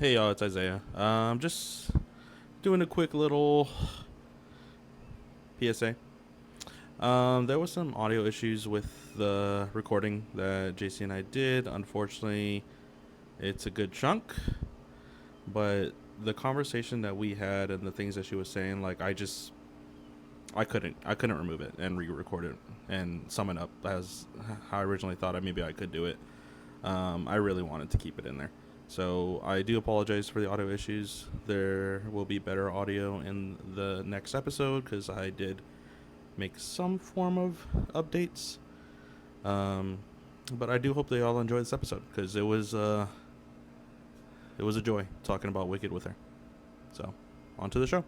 Hey y'all, it's Isaiah. Just doing a quick little PSA. There was some audio issues with the recording that Jaci and I did. Unfortunately, it's a good chunk, but the conversation that we had and the things that she was saying, like I couldn't remove it and re-record it and sum it up as how I originally thought maybe I could do it. I really wanted to keep it in there. So I do apologize for the audio issues. There will be better audio in the next episode because I did make some form of updates. But I do hope they all enjoy this episode because it was a joy talking about Wicked with her. So on to the show.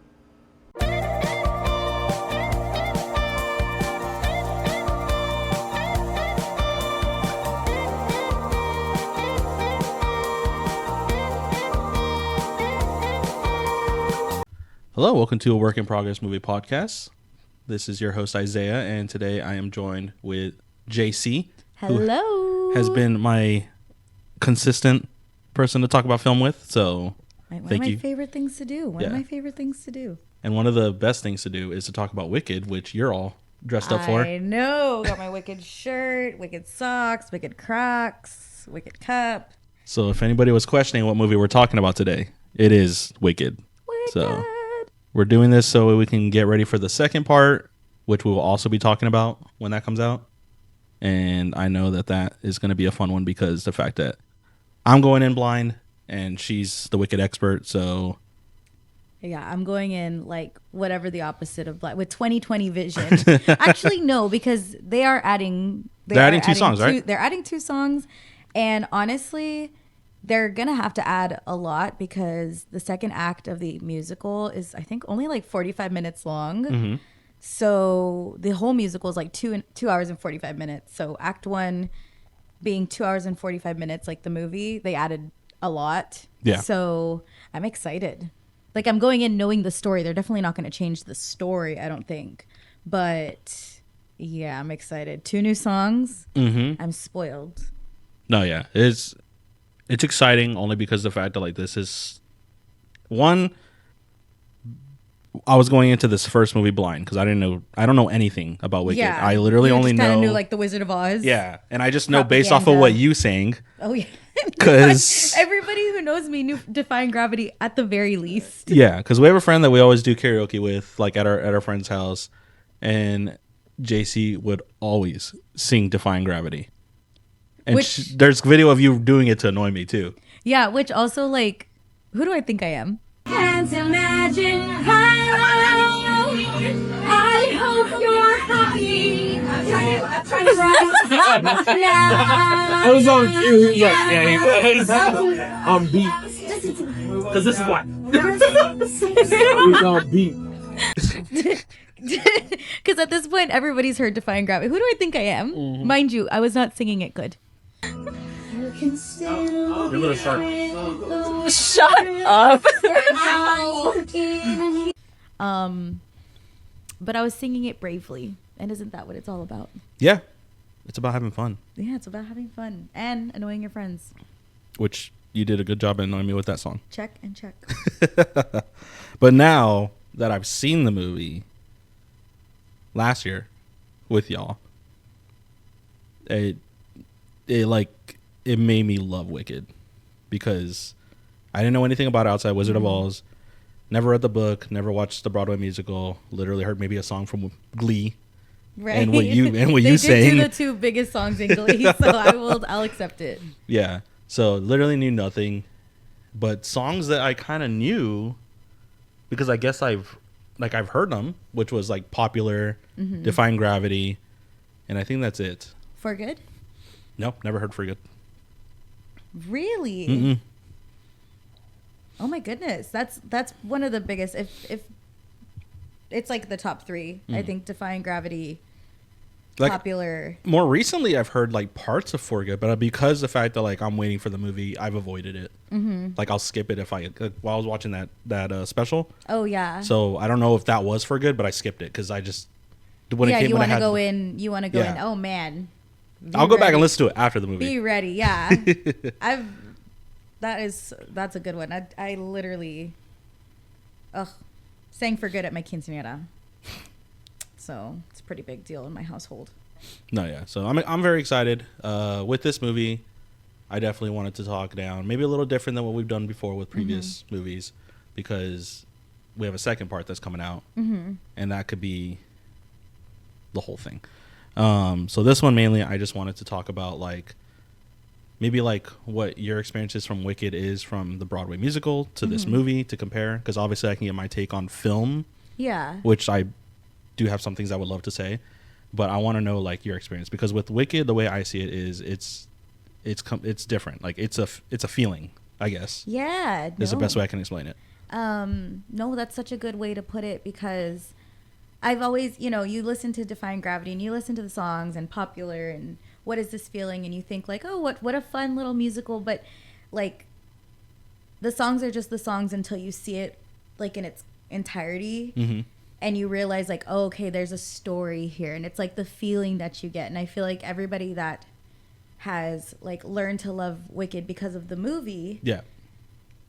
Hello, welcome to a Work in Progress movie podcast. This is your host Isaiah, and today I am joined with Jaci. Hello. Who has been my consistent person to talk about film with. So One thank of you. my favorite things to do. One of my favorite things to do. And one of the best things to do is to talk about Wicked, which you're all dressed up for. I know. Got my Wicked shirt, Wicked socks, Wicked Crocs, Wicked cup. So if anybody was questioning what movie we're talking about today, it is Wicked. Wicked. So we're doing this so we can get ready for the second part, which we will also be talking about when that comes out. And I know that is going to be a fun one because the fact that I'm going in blind and she's the Wicked expert. So Yeah, I'm going in like whatever the opposite of black with 20/20 vision. Actually, no, because they're adding two songs, right? They're adding 2 songs, and honestly, they're gonna have to add a lot because the second act of the musical is, I think, only like 45 minutes long. Mm-hmm. So the whole musical is like 2 hours and 45 minutes. So Act 1 being 2 hours and 45 minutes, like the movie, they added a lot. Yeah. So I'm excited. Like, I'm going in knowing the story. They're definitely not going to change the story, I don't think. But yeah, I'm excited. 2 new songs. Mm-hmm. I'm spoiled. No, yeah, it's exciting only because the fact that like this is one. I was going into this first movie blind because I don't know anything about Wicked. Yeah, I literally you only just kinda know knew like the Wizard of Oz. Yeah, and I just know based off of Propaganda. what you sang. Oh yeah. 'Cause- everybody who knows me knew Defying Gravity at the very least. Yeah, because we have a friend that we always do karaoke with, like at our friend's house, and JC would always sing "Defying Gravity," and there's video of you doing it to annoy me too. Yeah, which also, like, who do I think I am? Can't imagine how I hope you're happy. I'm trying to write now. I was on cue. He was like, yeah, he was on beat. Because this is what. He was on beat. Because at this point, everybody's heard Defying Gravity. Who do I think I am? Mm-hmm. Mind you, I was not singing it good. You can still You're a little sharp. shut up. But I was singing it bravely. And isn't that what it's all about? Yeah, it's about having fun, Yeah, it's about having fun and annoying your friends. which you did a good job at annoying me with that song. Check and check. But now that I've seen the movie last year with y'all, it made me love Wicked because I didn't know anything about it outside Wizard of Oz. Never read the book, never watched the Broadway musical. Literally heard maybe a song from Glee. Right. And what you they sang. did do the 2 biggest songs in Glee, so I'll accept it. Yeah. So literally knew nothing, but songs that I kind of knew because I guess I've heard them, which was like Popular, Defying Gravity, and I think that's it. For good? Nope, never heard For Good. Really? Mm-mm. Oh my goodness, that's one of the biggest. If it's like the top 3, I think Defying Gravity, Like, Popular. more recently, I've heard like parts of For Good, but because the fact that like I'm waiting for the movie, I've avoided it. Mm-hmm. Like I'll skip it if while I was watching that special. Oh yeah. So I don't know if that was For Good, but I skipped it because I just when yeah, it came. you want to go in. You want to go Yeah. in. Oh man. I'll go back and listen to it after the movie. Be ready. Yeah. that's a good one. I literally, sang for good at my quinceañera. So it's a pretty big deal in my household. No, yeah. So I'm very excited with this movie. I definitely wanted to talk down, maybe a little different than what we've done before with previous movies, because we have a second part that's coming out, and that could be the whole thing. So this one mainly, I just wanted to talk about like maybe like what your experiences from Wicked is from the Broadway musical to this movie to compare, because obviously I can get my take on film, which I do have some things I would love to say, but I want to know like your experience, because with Wicked, the way I see it is it's different. Like it's a feeling, I guess. Yeah, is the best way I can explain it. No, that's such a good way to put it, because I've always, you listen to Defying Gravity and you listen to the songs and Popular and What Is This Feeling, and you think like, oh, what a fun little musical, but like the songs are just the songs until you see it like in its entirety. And you realize like, oh, okay, there's a story here, and it's like the feeling that you get. And I feel like everybody that has like learned to love Wicked because of the movie,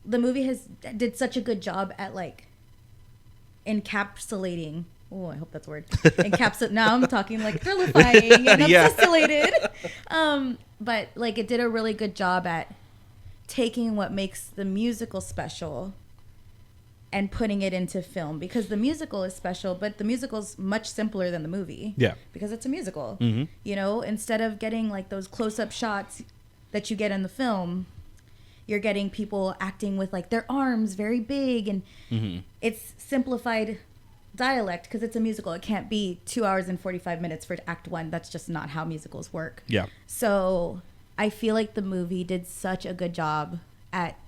the movie did such a good job at like encapsulating. Oh, I hope that's a word. Now I'm talking like thrillifying and encapsulated. But like it did a really good job at taking what makes the musical special and putting it into film, because the musical is special, but the musical's much simpler than the movie. Yeah. Because it's a musical. Instead of getting like those close-up shots that you get in the film, you're getting people acting with like their arms very big, and it's simplified dialect because it's a musical. It can't be 2 hours and 45 minutes for act one. That's just not how musicals work. Yeah. So I feel like the movie did such a good job at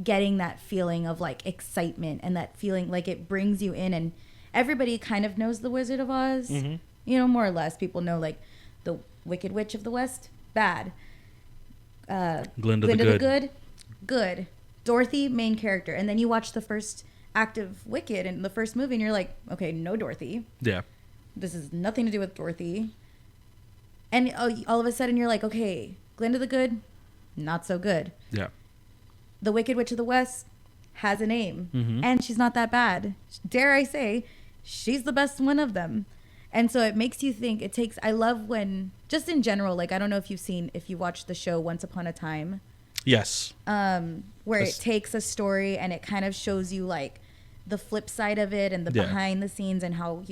getting that feeling of like excitement, and that feeling like it brings you in, and everybody kind of knows the Wizard of Oz. More or less people know like the Wicked Witch of the West, bad. Glinda the Good. Dorothy, main character. And then you watch the first act of Wicked in the first movie and you're like, okay, no Dorothy. Yeah. This has nothing to do with Dorothy. And all of a sudden you're like, okay, Glinda the Good, not so good. Yeah. The Wicked Witch of the West has a name, and she's not that bad. Dare I say, she's the best one of them. And so it makes you think. I love when, just in general, like I don't know if you watched the show Once Upon a Time. Yes. Where it takes a story and it kind of shows you like the flip side of it and the behind the scenes, and how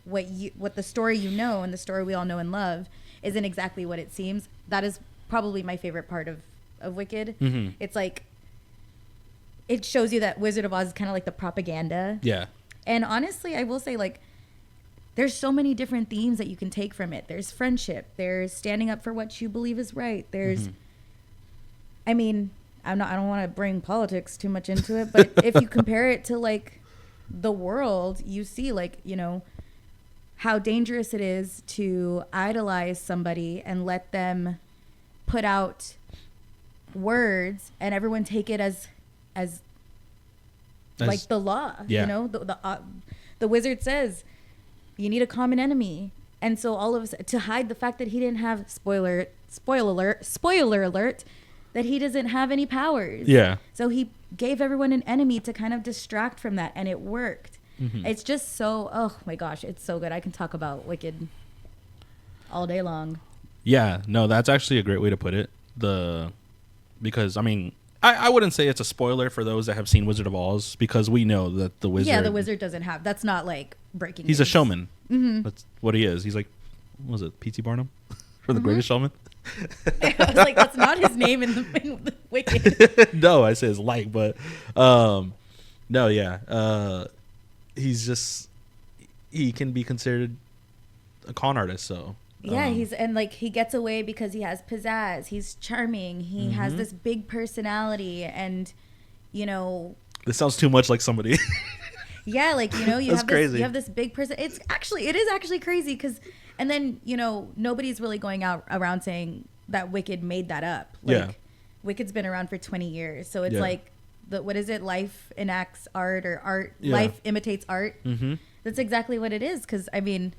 what the story and the story we all know and love isn't exactly what it seems. That is probably my favorite part of Wicked. It's like it shows you that Wizard of Oz is kind of like the propaganda. Yeah. And honestly, I will say like there's so many different themes that you can take from it. There's friendship. There's standing up for what you believe is right. There's, I mean, I don't want to bring politics too much into it, but if you compare it to like the world, you see like, how dangerous it is to idolize somebody and let them put out words and everyone take it as like the law. The wizard says you need a common enemy, and so all of us, to hide the fact that he didn't have spoiler alert, that he doesn't have any powers. So he gave everyone an enemy to kind of distract from that, and it worked. It's just so, oh my gosh, it's so good. I can talk about Wicked all day long. Yeah, no, that's actually a great way to put it. Because I mean, I wouldn't say it's a spoiler for those that have seen Wizard of Oz, because we know that the wizard. Yeah, the wizard doesn't have. That's not like breaking. He's news. A showman. That's what he is. He's like, what was it, P.T. Barnum, for the Greatest Showman? I was like, that's not his name in the Wicked. No, I say his like, but no, yeah, he's just, he can be considered a con artist. So yeah, he gets away because he has pizzazz. He's charming. He has this big personality, and this sounds too much like somebody. Yeah, like you have this big person. It is actually crazy because, and then nobody's really going out around saying that Wicked made that up. Like, Wicked's been around for 20 years, so it's like what is it? Life enacts art, or art life imitates art. That's exactly what it is. Because I mean,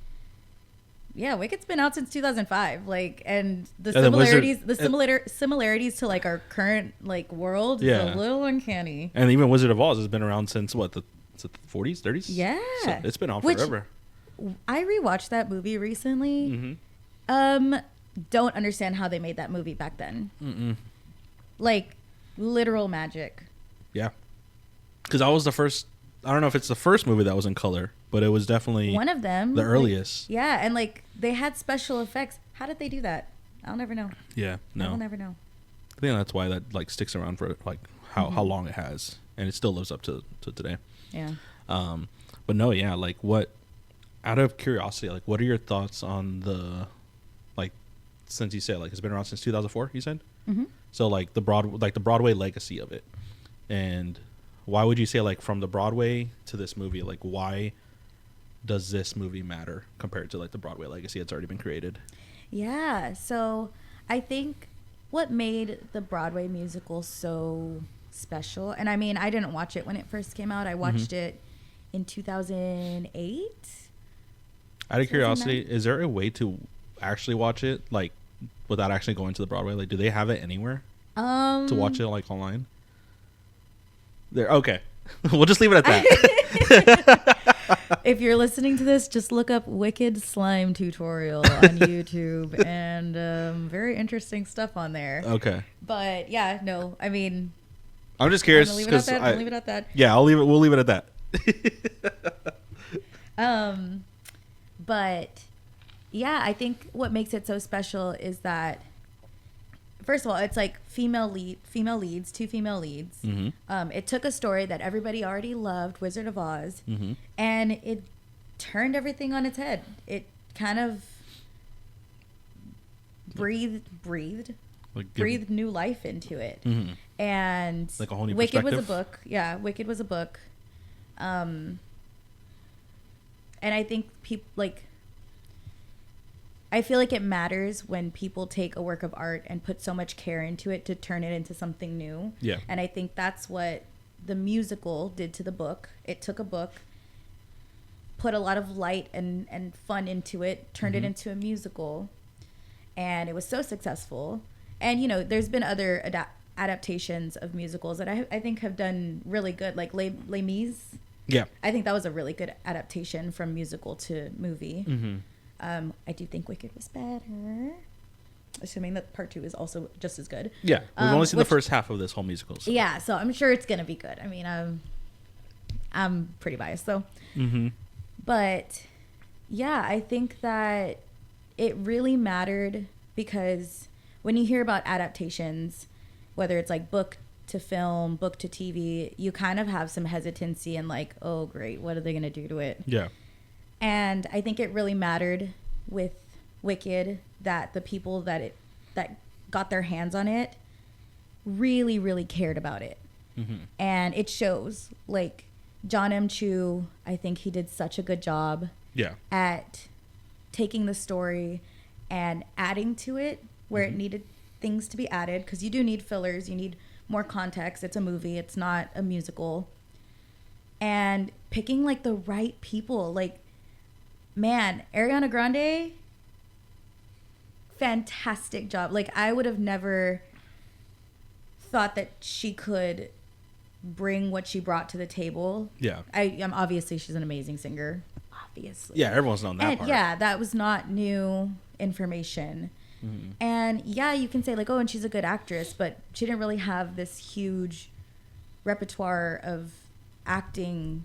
yeah, Wicked's been out since 2005. Like, and the And then Wizard- similarities to like our current like world is Yeah. a little uncanny. And even Wizard of Oz has been around since what, the 40s, 30s? Yeah. So it's been on Which- forever. I rewatched that movie recently. Mm-hmm. Don't understand how they made that movie back then. Like, literal magic. Yeah. Because I was the first, I don't know if it's the first movie that was in color, but it was definitely One of them. the like, earliest. yeah, and like they had special effects. How did they do that? I'll never know. Yeah, I no. will never know. I think that's why that like sticks around for like how long it has, and it still lives up to today. Yeah. But no, yeah, like what? Out of curiosity, like what are your thoughts on the, like, since you said like it's been around since 2004, you said. Mm-hmm. So like the Broadway legacy of it, and why would you say like from the Broadway to this movie, like why does this movie matter compared to like the Broadway legacy that's already been created? Yeah. So I think what made the Broadway musical so special, and I mean, I didn't watch it when it first came out. I watched it in 2008. Out of curiosity, 2009? is there a way to actually watch it like without actually going to the Broadway? Like, do they have it anywhere to watch it like online? There, okay. We'll just leave it at that. If you're listening to this, just look up Wicked Slime tutorial on YouTube, and very interesting stuff on there. Okay. But yeah, no, I mean, I'm just I'm curious gonna leave it at because that. I'll leave it at that. yeah, I'll leave it. We'll leave it at that. But yeah, I think what makes it so special is that, first of all, it's like two female leads. Mm-hmm. It took a story that everybody already loved, Wizard of Oz, Mm-hmm. and it turned everything on its head. It kind of breathed Like, new life into it. Mm-hmm. And Like a whole new Wicked was a perspective? book. Yeah, Wicked was a book. And I think people like, I feel like it matters when people take a work of art and put so much care into it to turn it into something new. Yeah. And I think that's what the musical did to the book. It took a book, put a lot of light and fun into it, turned it into a musical, and it was so successful. And, you know, there's been other adaptations of musicals that I think have done really good, like Les Mis. Yeah. I think that was a really good adaptation from musical to movie. Mm-hmm. I do think Wicked was better, assuming that part 2 is also just as good. Yeah. We've only seen the which- first half of this whole musical. So. Yeah, so I'm sure it's gonna be good. I mean, I'm pretty biased though. Mm-hmm. But yeah, I think that it really mattered because when you hear about adaptations, whether it's like book to film, book to TV, you kind of have some hesitancy and like, oh great, what are they gonna do to it? Yeah. And I think it really mattered with Wicked that the people that got their hands on it really, really cared about it. Mm-hmm. And it shows. Like John M. Chu, I think he did such a good job Yeah. at taking the story and adding to it where it needed things to be added, because you do need fillers, you need more context. It's a movie, it's not a musical. And picking like the right people, like, man, Ariana Grande, fantastic job. Like, I would have never thought that she could bring what she brought to the table. Yeah. I'm obviously she's an amazing singer. Obviously. Yeah. Everyone's known that And part. yeah, that was not new information. Mm-hmm. And yeah, you can say like, oh, and she's a good actress, but she didn't really have this huge repertoire of acting.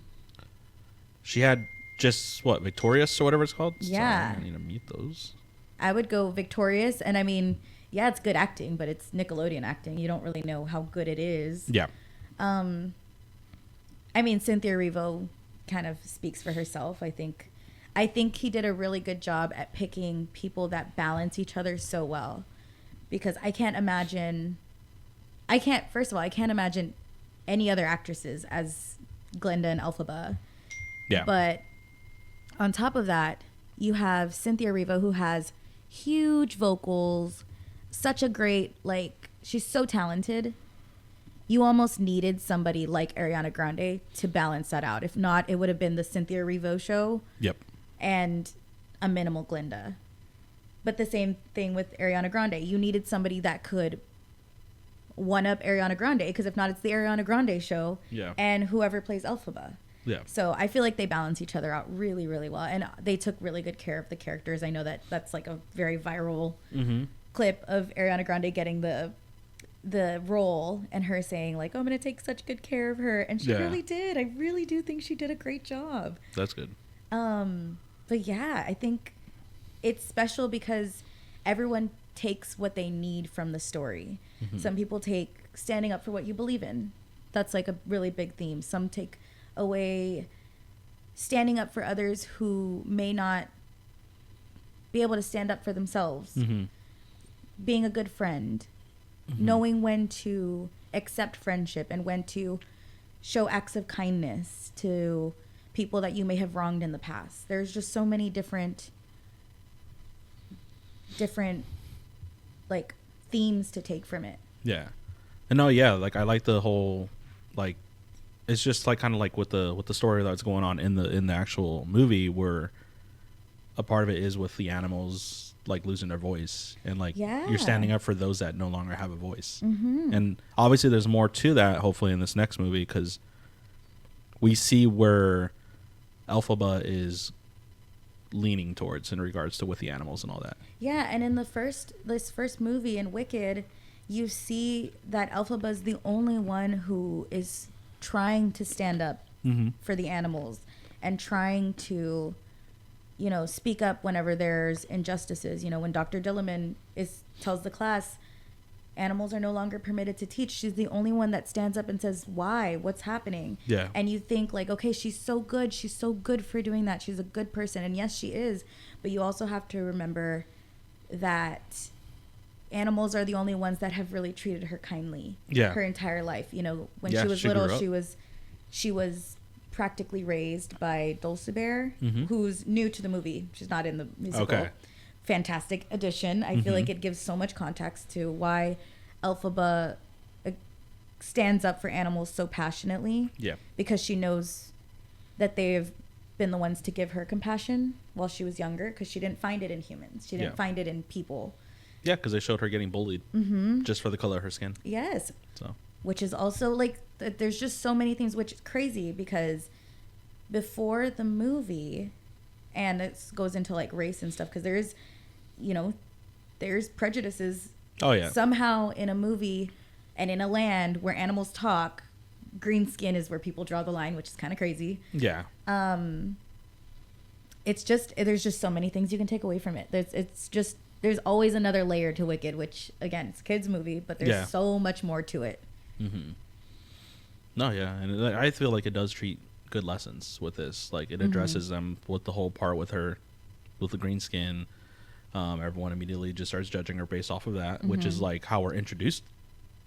She had just what, Victorious or whatever it's called. Yeah. So I need to meet those. I would go Victorious, and I mean, yeah, it's good acting, but it's Nickelodeon acting. You don't really know how good it is. Yeah. I mean, Cynthia Erivo kind of speaks for herself. I think he did a really good job at picking people that balance each other so well, because I can't imagine any other actresses as Glenda and Elphaba. Yeah. But on top of that, you have Cynthia Erivo, who has huge vocals, such a great, like, she's so talented. You almost needed somebody like Ariana Grande to balance that out. If not, it would have been the Cynthia Erivo show. Yep. And a minimal Glinda. But the same thing with Ariana Grande. You needed somebody that could one up Ariana Grande, because if not, it's the Ariana Grande show. Yeah. And whoever plays Elphaba. Yeah. So I feel like they balance each other out really, really well, and they took really good care of the characters. I know that that's like a very viral clip of Ariana Grande getting the role and her saying like, "Oh, I'm gonna take such good care of her," and she really did. I really do think she did a great job. That's good. But yeah, I think it's special because everyone takes what they need from the story. Some people take standing up for what you believe in. That's like a really big theme. Some take away standing up for others who may not be able to stand up for themselves. Being a good friend. Knowing when to accept friendship and when to show acts of kindness to people that you may have wronged in the past. There's just so many different like themes to take from it. Yeah. And no, yeah, like I like the whole, like, it's just like kind of like with the story that's going on in the actual movie, where a part of it is with the animals like losing their voice, and like you're standing up for those that no longer have a voice. And obviously there's more to that hopefully in this next movie, because we see where Elphaba is leaning towards in regards to with the animals and all that. Yeah, and in this first movie in Wicked, you see that Elphaba's the only one who is trying to stand up for the animals and trying to, you know, speak up whenever there's injustices. You know, when Dr. Dilliman tells the class animals are no longer permitted to teach, she's the only one that stands up and says, why? What's happening? Yeah. And you think like, okay, she's so good. She's so good for doing that. She's a good person. And yes, she is. But you also have to remember that animals are the only ones that have really treated her kindly her entire life. You know, when she was little, she was practically raised by Dulcibert, who's new to the movie. She's not in the musical. Okay. Fantastic addition. I feel like it gives so much context to why Elphaba stands up for animals so passionately. Yeah. Because she knows that they've been the ones to give her compassion while she was younger, because she didn't find it in humans. She didn't find it in people. Yeah, because they showed her getting bullied just for the color of her skin. Yes. So. Which is also like, there's just so many things, which is crazy because before the movie, and it goes into like race and stuff, because there's, you know, there's prejudices. Oh yeah. Somehow in a movie and in a land where animals talk, green skin is where people draw the line, which is kind of crazy. Yeah. It's just, there's just so many things you can take away from it. There's always another layer to Wicked, which again, it's a kids movie, but there's so much more to it. No, yeah, and I feel like it does treat good lessons with this. Like it addresses them with the whole part with her, with the green skin. Everyone immediately just starts judging her based off of that, which is like how we're introduced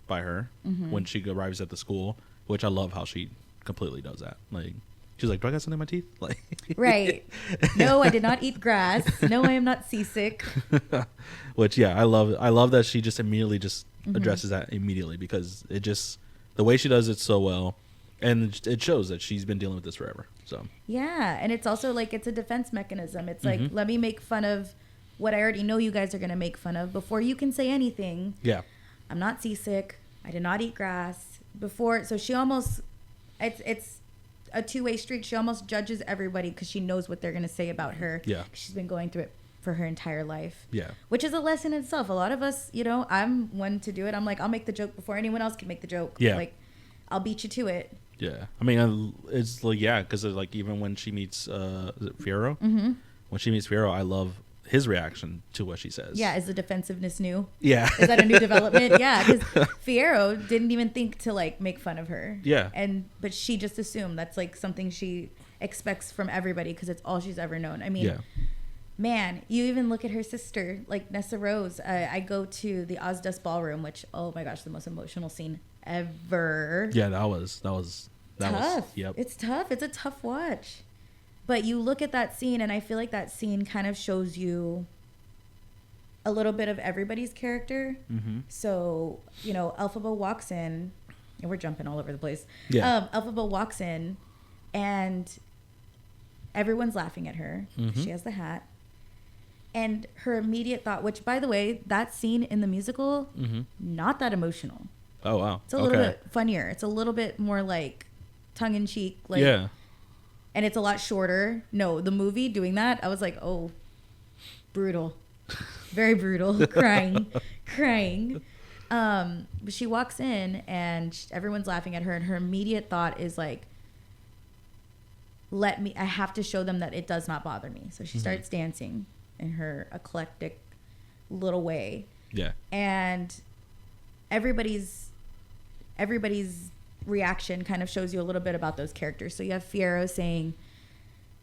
by her when she arrives at the school. Which I love how she completely does that. Like she's like, "Do I got something in my teeth?" Like, right? No, I did not eat grass. No, I am not seasick. Which I love that she just immediately just addresses that immediately, because it just, the way she does it so well, and it shows that she's been dealing with this forever. So yeah, and it's also like it's a defense mechanism. It's like, let me make fun of what I already know you guys are gonna make fun of before you can say anything. Yeah, I'm not seasick. I did not eat grass before. So she almost, it's a two-way street. She almost judges everybody because she knows what they're gonna say about her. Yeah, she's been going through it for her entire life. Yeah, which is a lesson in itself. A lot of us, you know, I'm one to do it. I'm like, I'll make the joke before anyone else can make the joke. Yeah, like I'll beat you to it. Yeah, I mean, it's like, yeah, because like even when she meets is it Fiero? When she meets Fiero, I love his reaction to what she says. Yeah, is the defensiveness new? Yeah, is that a new development? Yeah, because Fiero didn't even think to like make fun of her. Yeah, but she just assumed that's like something she expects from everybody because it's all she's ever known. I mean, man, you even look at her sister, like Nessa Rose. I go to the Ozdust Ballroom, which, oh my gosh, the most emotional scene ever. Yeah, that was tough. Yep, it's tough. It's a tough watch. But you look at that scene, and I feel like that scene kind of shows you a little bit of everybody's character. So, you know, Elphaba walks in, and we're jumping all over the place. Yeah. Elphaba walks in, and everyone's laughing at her. She has the hat. And her immediate thought, which by the way, that scene in the musical, not that emotional. Oh wow. It's a little bit funnier. It's a little bit more like tongue in cheek. Like, yeah. And it's a lot shorter. No, the movie doing that, I was like, oh, brutal. Very brutal. Crying. But she walks in and everyone's laughing at her, and her immediate thought is like, I have to show them that it does not bother me. So she starts dancing in her eclectic little way. Yeah. And everybody's reaction kind of shows you a little bit about those characters. So you have Fierro saying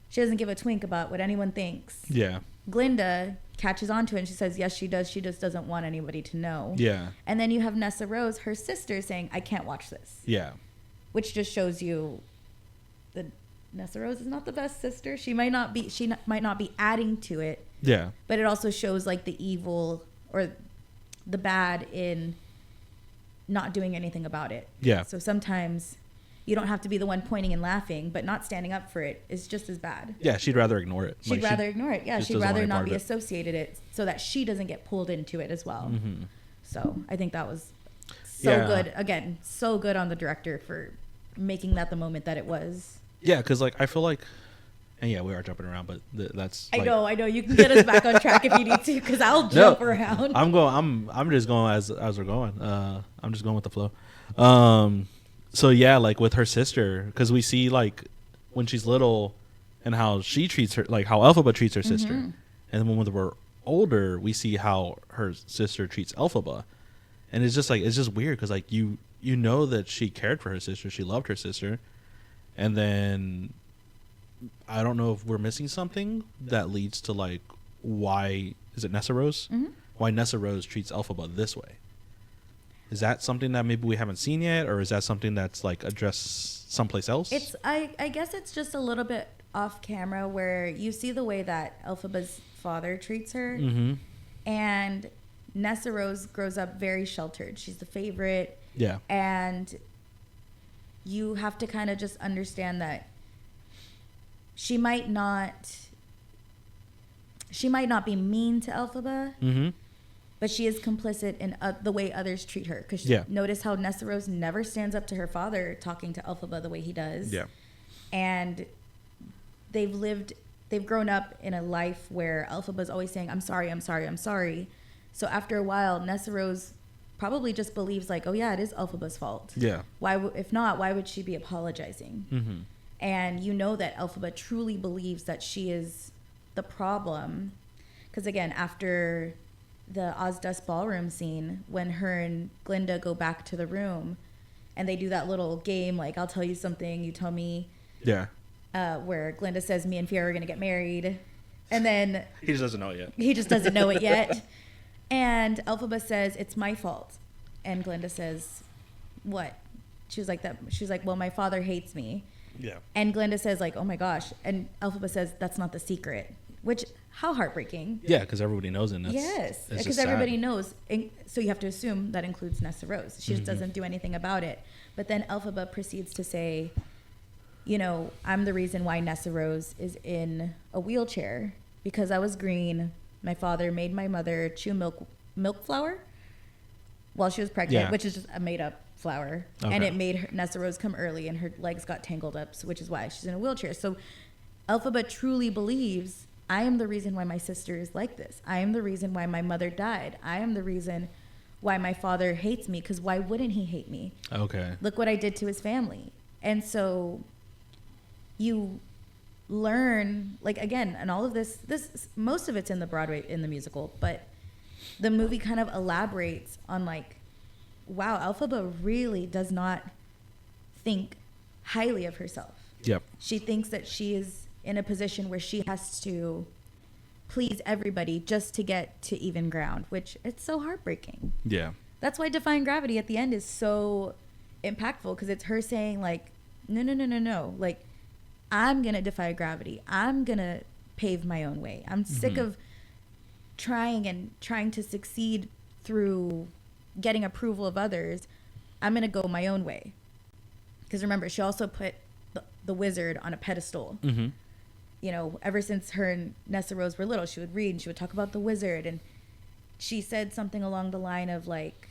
she doesn't give a twink about what anyone thinks. Yeah. Glinda catches on to it and she says, yes, she does. She just doesn't want anybody to know. Yeah. And then you have Nessa Rose, her sister, saying, I can't watch this. Yeah. Which just shows you that Nessa Rose is not the best sister. She might not be adding to it. Yeah. But it also shows like the evil or the bad in not doing anything about it. Yeah. So sometimes you don't have to be the one pointing and laughing, but not standing up for it is just as bad. Yeah, she'd rather ignore it. She'd rather ignore it. Yeah, she'd rather not be it. associated it so that she doesn't get pulled into it as well. So I think that was so good. Again, so good on the director for making that the moment that it was. Yeah, because like I feel like, and yeah, we are jumping around, but that's. I like, know. You can get us back on track if you need to, because I'll jump around. I'm just going as we're going. I'm just going with the flow. So yeah, like with her sister, because we see like when she's little and how she treats her, like how Elphaba treats her sister, and then when we're older, we see how her sister treats Elphaba, and it's just weird because like you know that she cared for her sister, she loved her sister, and then I don't know if we're missing something that leads to like why is it Nessa Rose? Why Nessa Rose treats Elphaba this way? Is that something that maybe we haven't seen yet, or is that something that's like addressed someplace else? It's I guess it's just a little bit off camera where you see the way that Elphaba's father treats her, and Nessa Rose grows up very sheltered. She's the favorite. Yeah. And you have to kind of just understand that she might not be mean to Elphaba, but she is complicit in the way others treat her. Because notice how Nessa Rose never stands up to her father talking to Elphaba the way he does. Yeah. And they've grown up in a life where Elphaba's always saying, I'm sorry, I'm sorry, I'm sorry. So after a while, Nessa Rose probably just believes like, oh yeah, it is Elphaba's fault. Yeah. If not, why would she be apologizing? And you know that Elphaba truly believes that she is the problem. Because again, after the Ozdust ballroom scene, when her and Glinda go back to the room and they do that little game, like I'll tell you something, you tell me. Yeah. Where Glinda says me and Fierro are going to get married. And then he just doesn't know it yet. He just doesn't know it yet. And Elphaba says, it's my fault. And Glinda says, what? She was like, well, my father hates me. Yeah. And Glinda says like, oh my gosh. And Elphaba says, that's not the secret. Which, how heartbreaking. Yeah, because everybody knows it. Yes, because everybody knows. And so you have to assume that includes Nessa Rose. She just doesn't do anything about it. But then Elphaba proceeds to say, you know, I'm the reason why Nessa Rose is in a wheelchair. Because I was green. My father made my mother chew milk flour while she was pregnant, which is just a made-up flour. Okay. And it made Nessa Rose come early, and her legs got tangled up, which is why she's in a wheelchair. So Elphaba truly believes, I am the reason why my sister is like this. I am the reason why my mother died. I am the reason why my father hates me, because why wouldn't he hate me? Okay. Look what I did to his family. And so you learn, like, again, and all of this most of it's in the musical, but the movie kind of elaborates on like, wow, Elphaba really does not think highly of herself. Yep. She thinks that she is in a position where she has to please everybody just to get to even ground, which it's so heartbreaking. Yeah. That's why Defying Gravity at the end is so impactful, because it's her saying like, no. Like, I'm going to defy gravity. I'm going to pave my own way. I'm sick of trying to succeed through getting approval of others. I'm going to go my own way. Because remember, she also put the wizard on a pedestal. you know, ever since her and Nessa Rose were little, she would read and she would talk about the wizard. And she said something along the line of like,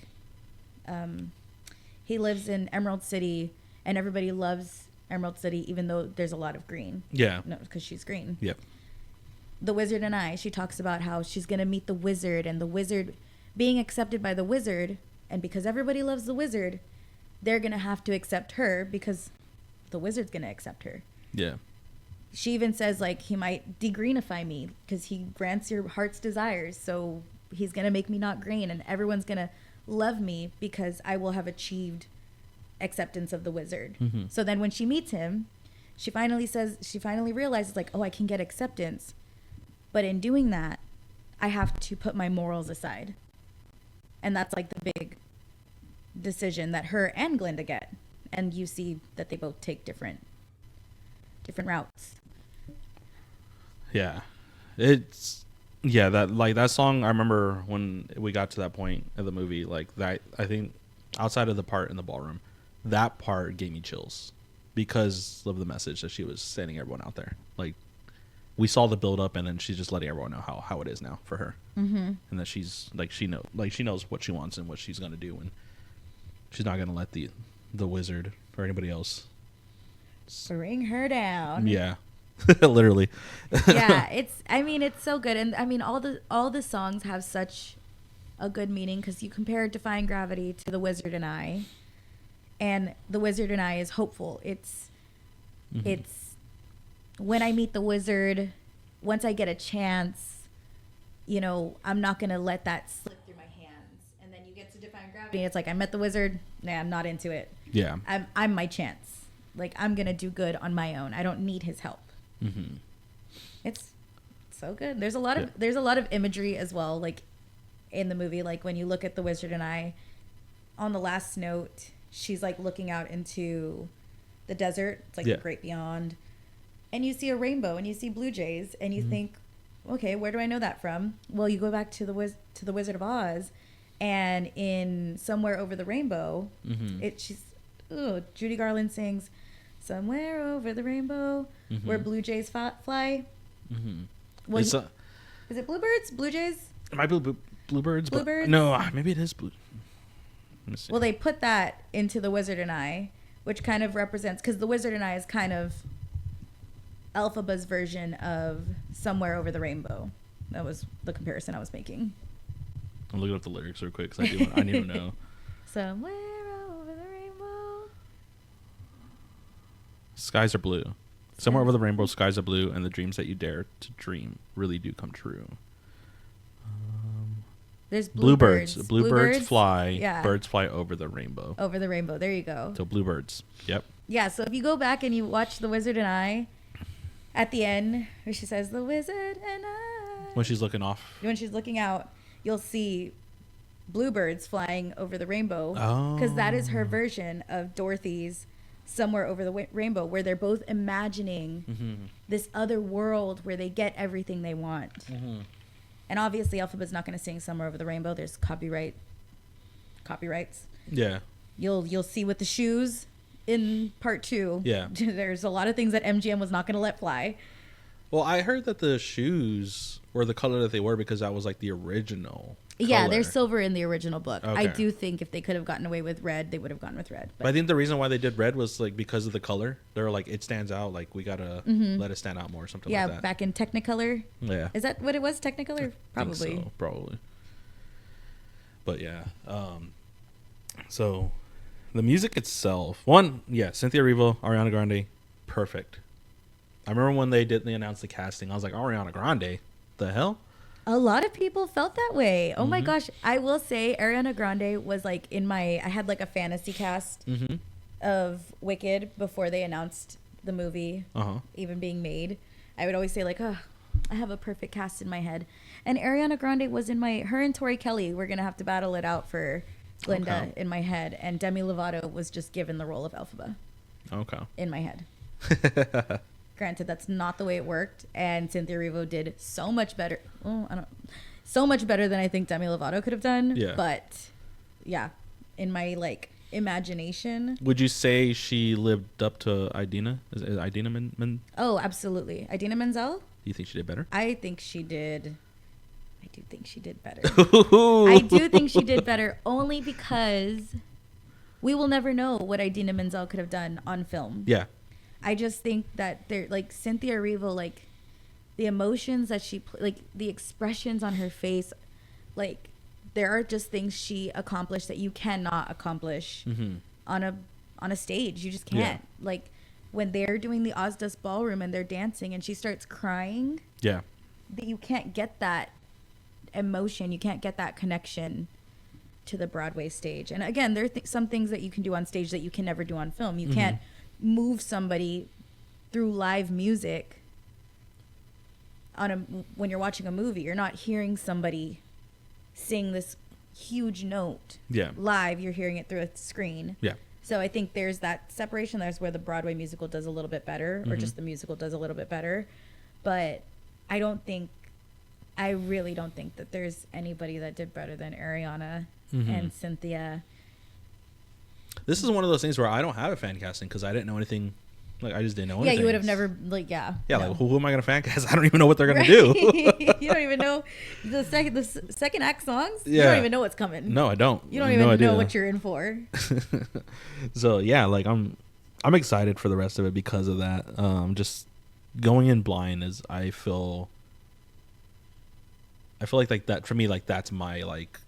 he lives in Emerald City and everybody loves Emerald City, even though there's a lot of green. Yeah. No, because she's green. Yep. The Wizard and I, she talks about how she's going to meet the wizard and the wizard being accepted by the wizard. And because everybody loves the wizard, they're going to have to accept her because the wizard's going to accept her. Yeah. She even says, like, he might degreenify me because he grants your heart's desires. So he's going to make me not green and everyone's going to love me because I will have achieved acceptance of the wizard. Mm-hmm. So then when she meets him, she finally realizes, like, oh, I can get acceptance. But in doing that, I have to put my morals aside. And that's like the big decision that her and Glinda get. And you see that they both take different routes. Yeah. It's that song, I remember when we got to that point of the movie, like that, I think outside of the part in the ballroom, that part gave me chills because of the message that she was sending everyone out there. Like, we saw the build up, and then she's just letting everyone know how it is now for her, and that she's like she knows what she wants and what she's gonna do, and she's not gonna let the wizard or anybody else bring her down. Yeah, literally. Yeah, it's so good, and I mean all the songs have such a good meaning because you compare Defying Gravity to The Wizard and I, and The Wizard and I is hopeful. It's when I meet the wizard, once I get a chance, you know, I'm not going to let that slip through my hands. And then you get to Defying Gravity, it's like, I met the wizard. Nah, I'm not into it. Yeah. I'm my chance. Like, I'm going to do good on my own. I don't need his help. Mm-hmm. It's so good. There's a lot of imagery as well, like, in the movie. Like, when you look at The Wizard and I, on the last note, she's, like, looking out into the desert. It's like the great beyond. And you see a rainbow and you see blue jays and you think, okay, where do I know that from? Well, you go back to the Wizard of Oz, and in Somewhere Over the Rainbow, Judy Garland sings "Somewhere Over the Rainbow," where blue jays fly. Mm-hmm. Is it bluebirds? Blue jays? It might be bluebirds. Bluebirds? No, maybe it is blue. Let me see. Well, they put that into The Wizard and I, which kind of represents, because The Wizard and I is kind of Elphaba's version of Somewhere Over the Rainbow. That was the comparison I was making. I'm looking up the lyrics real quick because I need to know. Somewhere over the rainbow. Skies are blue. Somewhere over the rainbow, skies are blue, and the dreams that you dare to dream really do come true. There's bluebirds. bluebirds. Bluebirds fly. Yeah. Birds fly over the rainbow. Over the rainbow. There you go. So bluebirds. Yep. Yeah, so if you go back and you watch The Wizard and I, at the end, where she says, "The Wizard and I." When she's looking off. When she's looking out, you'll see bluebirds flying over the rainbow. Because that is her version of Dorothy's Somewhere Over the Rainbow, where they're both imagining this other world where they get everything they want. Mm-hmm. And obviously, Elphaba's not going to sing Somewhere Over the Rainbow. There's copyrights. Yeah. You'll see with the shoes in part 2. Yeah. There's a lot of things that MGM was not going to let fly. Well, I heard that the shoes were the color that they were because that was like the original color. Yeah, they're silver in the original book. Okay. I do think if they could have gotten away with red, they would have gone with red. But I think the reason why they did red was like because of the color. They're like, it stands out. Like, we got to let it stand out more or something like that. Yeah, back in Technicolor. Yeah. Is that what it was, Technicolor? Probably. Think so, probably. But yeah. So the music itself. Cynthia Erivo, Ariana Grande, perfect. I remember when they announced the casting, I was like, Ariana Grande? The hell? A lot of people felt that way. Oh my gosh. I will say Ariana Grande was like I had like a fantasy cast of Wicked before they announced the movie even being made. I would always say like, oh, I have a perfect cast in my head. And Ariana Grande was her and Tori Kelly were going to have to battle it out for Glinda in my head. And Demi Lovato was just given the role of Elphaba. Okay. In my head. Granted, that's not the way it worked, and Cynthia Erivo did so much better. So much better than I think Demi Lovato could have done. Yeah. But yeah, in my like imagination. Would you say she lived up to Idina? Is it Idina Oh, absolutely. Idina Menzel? Do you think she did better? I think she did. I do think she did better. I do think she did better only because we will never know what Idina Menzel could have done on film. Yeah. I just think that they're like Cynthia Erivo, like the emotions that she like the expressions on her face, like there are just things she accomplished that you cannot accomplish on a stage. You just can't. Yeah. Like when they're doing the Ozdas ballroom and they're dancing and she starts crying. Yeah. That you can't get that emotion. You can't get that connection to the Broadway stage. And again, there are some things that you can do on stage that you can never do on film. You can't move somebody through live music when you're watching a movie. You're not hearing somebody sing this huge note live. You're hearing it through a screen. Yeah. So I think there's that separation. That's where the Broadway musical does a little bit better, or just the musical does a little bit better. But I really don't think that there's anybody that did better than Ariana and Cynthia. This is one of those things where I don't have a fan casting because I didn't know anything. Like, I just didn't know anything. Yeah, you would have never, like, Yeah, no. like, who am I going to fan cast? I don't even know what they're going to do. You don't even know the second act songs? Yeah. You don't even know what's coming. No, I don't. You don't I have even no idea. know what you're in for. So, yeah, like, I'm excited for the rest of it because of that. Just going in blind is, I feel like that, for me, like, that's my, like,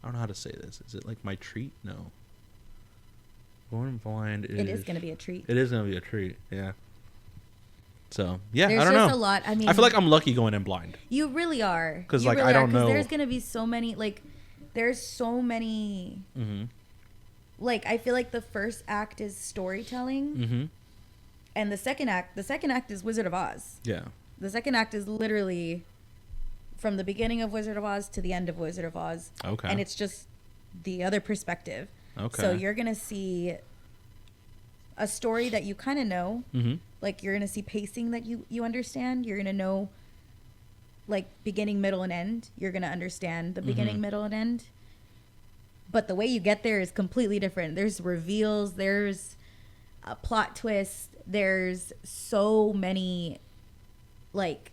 I don't know how to say this. Is it like my treat? No. Going blind is... It is going to be a treat. It is going to be a treat, yeah. So, yeah, There's I don't know. just a lot. I mean, I feel like I'm lucky going in blind. You really are. 'Cause, You like, really I are, don't 'cause know. there's going to be so many, like, there's so many... Like, I feel like the first act is storytelling. And the second act is Wizard of Oz. Yeah. The second act is literally from the beginning of Wizard of Oz to the end of Wizard of Oz. Okay. And it's just the other perspective. Okay. So you're going to see a story that you kind of know. Like, you're going to see pacing that you understand. You're going to know, like, beginning, middle, and end. You're going to understand the beginning, middle, and end. But the way you get there is completely different. There's reveals. There's a plot twist. There's so many, like,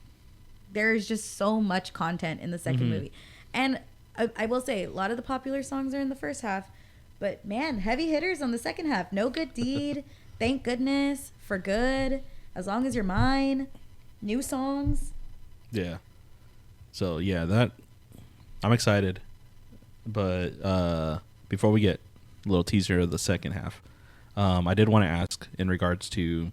there's just so much content in the second movie. And I will say, a lot of the popular songs are in the first half. But, man, heavy hitters on the second half. No Good Deed. Thank Goodness. For Good. As Long as You're Mine. New songs. Yeah. So, yeah, that... I'm excited. But before we get a little teaser of the second half, I did want to ask in regards to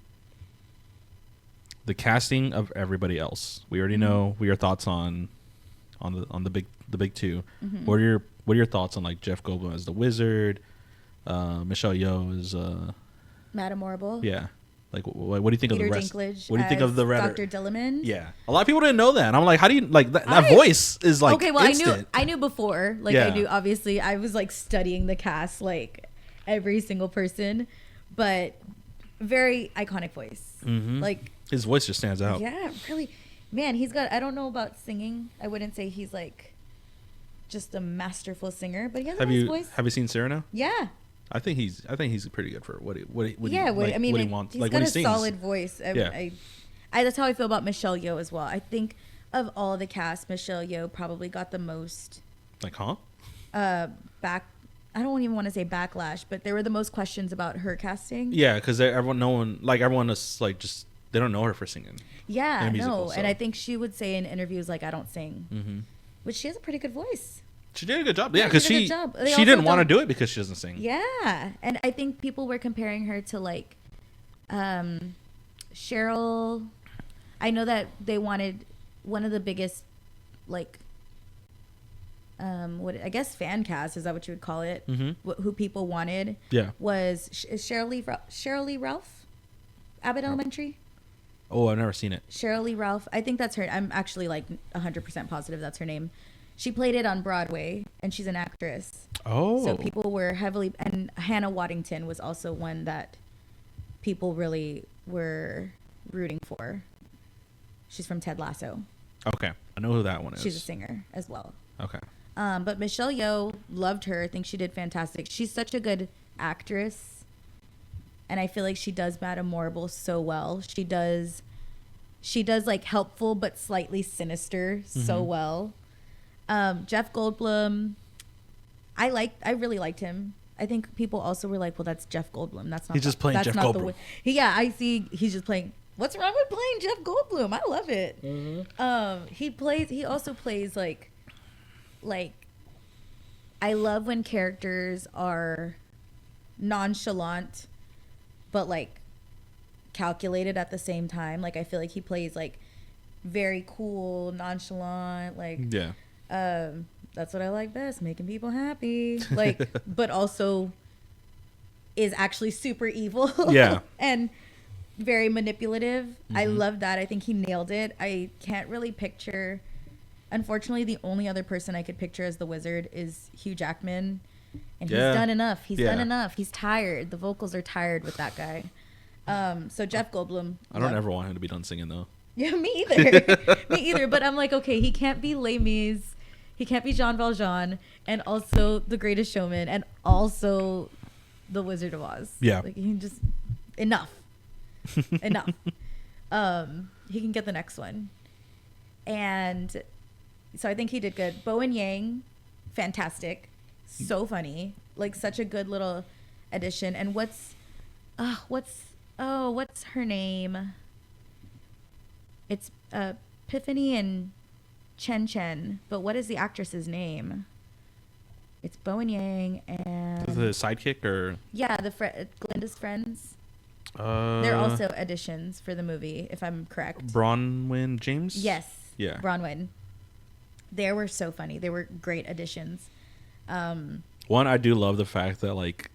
the casting of everybody else. We already know what your thoughts on the big two. What are your thoughts on, like, Jeff Goldblum as the Wizard, Michelle Yeoh as Madame Horrible. yeah, like what do you think Peter of the rest? Dinklage What do you think of the rest? Dr. Dilliman. Yeah, a lot of people didn't know that. And I'm like, how do you like that voice is like okay, well, instant. I knew before. Like, Yeah. I knew, obviously, I was like studying the cast, like every single person, but very iconic voice. Like, His voice just stands out. yeah, really, man. He's got. I don't know about singing. I wouldn't say he's like just a masterful singer, but he has a nice voice. Have you seen Cyrano? Yeah. I think he's pretty good for what he Yeah, like, I mean, what he wants, he's like got when he a sings. solid voice. Yeah. That's how I feel about Michelle Yeoh as well. I think of all the cast, Michelle Yeoh probably got the most Like, huh? back. I don't even want to say backlash, but there were the most questions about her casting. Yeah, because everyone is like just they don't know her for singing. Yeah, in a musical, no, so. and I think she would say in interviews like, "I don't sing," which she has a pretty good voice. She did a good job. Yeah, Yeah, because she did a she good job. They she also didn't want to don't- do it because she doesn't sing. Yeah, and I think people were comparing her to like Cheryl. I know that they wanted one of the biggest, like, what I guess fan cast, is that what you would call it? Who people wanted? Yeah. Was is Cheryl Lee Ralph, Abbott Elementary? Oh, I've never seen it. Cheryl Lee Ralph. I think that's her. I'm actually like 100% positive that's her name. She played it on Broadway, and she's an actress. Oh. So people were heavily, and Hannah Waddington was also one that people really were rooting for. She's from Ted Lasso. Okay, I know who that one is. She's a singer as well. Okay. But Michelle Yeoh, loved her. I think she did fantastic. She's such a good actress, and I feel like she does Madame Morrible so well. She does like helpful but slightly sinister so well. Jeff Goldblum, I really liked him. I think people also were like, well, that's Jeff Goldblum. That's not. He's just playing Jeff Goldblum. Yeah, I see. He's just playing. What's wrong with playing Jeff Goldblum? I love it. He also plays like I love when characters are nonchalant, but like calculated at the same time. Like I feel like he plays like very cool, nonchalant, like Yeah. That's what I like best, making people happy. Like, but also is actually super evil. Yeah. And very manipulative. I love that. I think he nailed it. I can't really picture. Unfortunately, the only other person I could picture as the wizard is Hugh Jackman. And he's done enough. He's done enough. He's tired. The vocals are tired with that guy. So Jeff Goldblum. I don't ever want him to be done singing though. Yeah, me either. Me either. But I'm like, okay, he can't be Les Mis. He can't be Jean Valjean. And also The Greatest Showman. And also The Wizard of Oz. Yeah. Like, he can just... Enough. Enough. He can get the next one. And so I think he did good. Bowen Yang, fantastic. So funny. Like, such a good little addition. And what's her name? It's Epiphany and Chen. But what is the actress's name? It's Bowen Yang and... The sidekick or... Yeah, Glinda's friends. They're also additions for the movie, if I'm correct. Bronwyn James? Yes. Yeah. Bronwyn. They were so funny. They were great additions. One, I do love the fact that, like,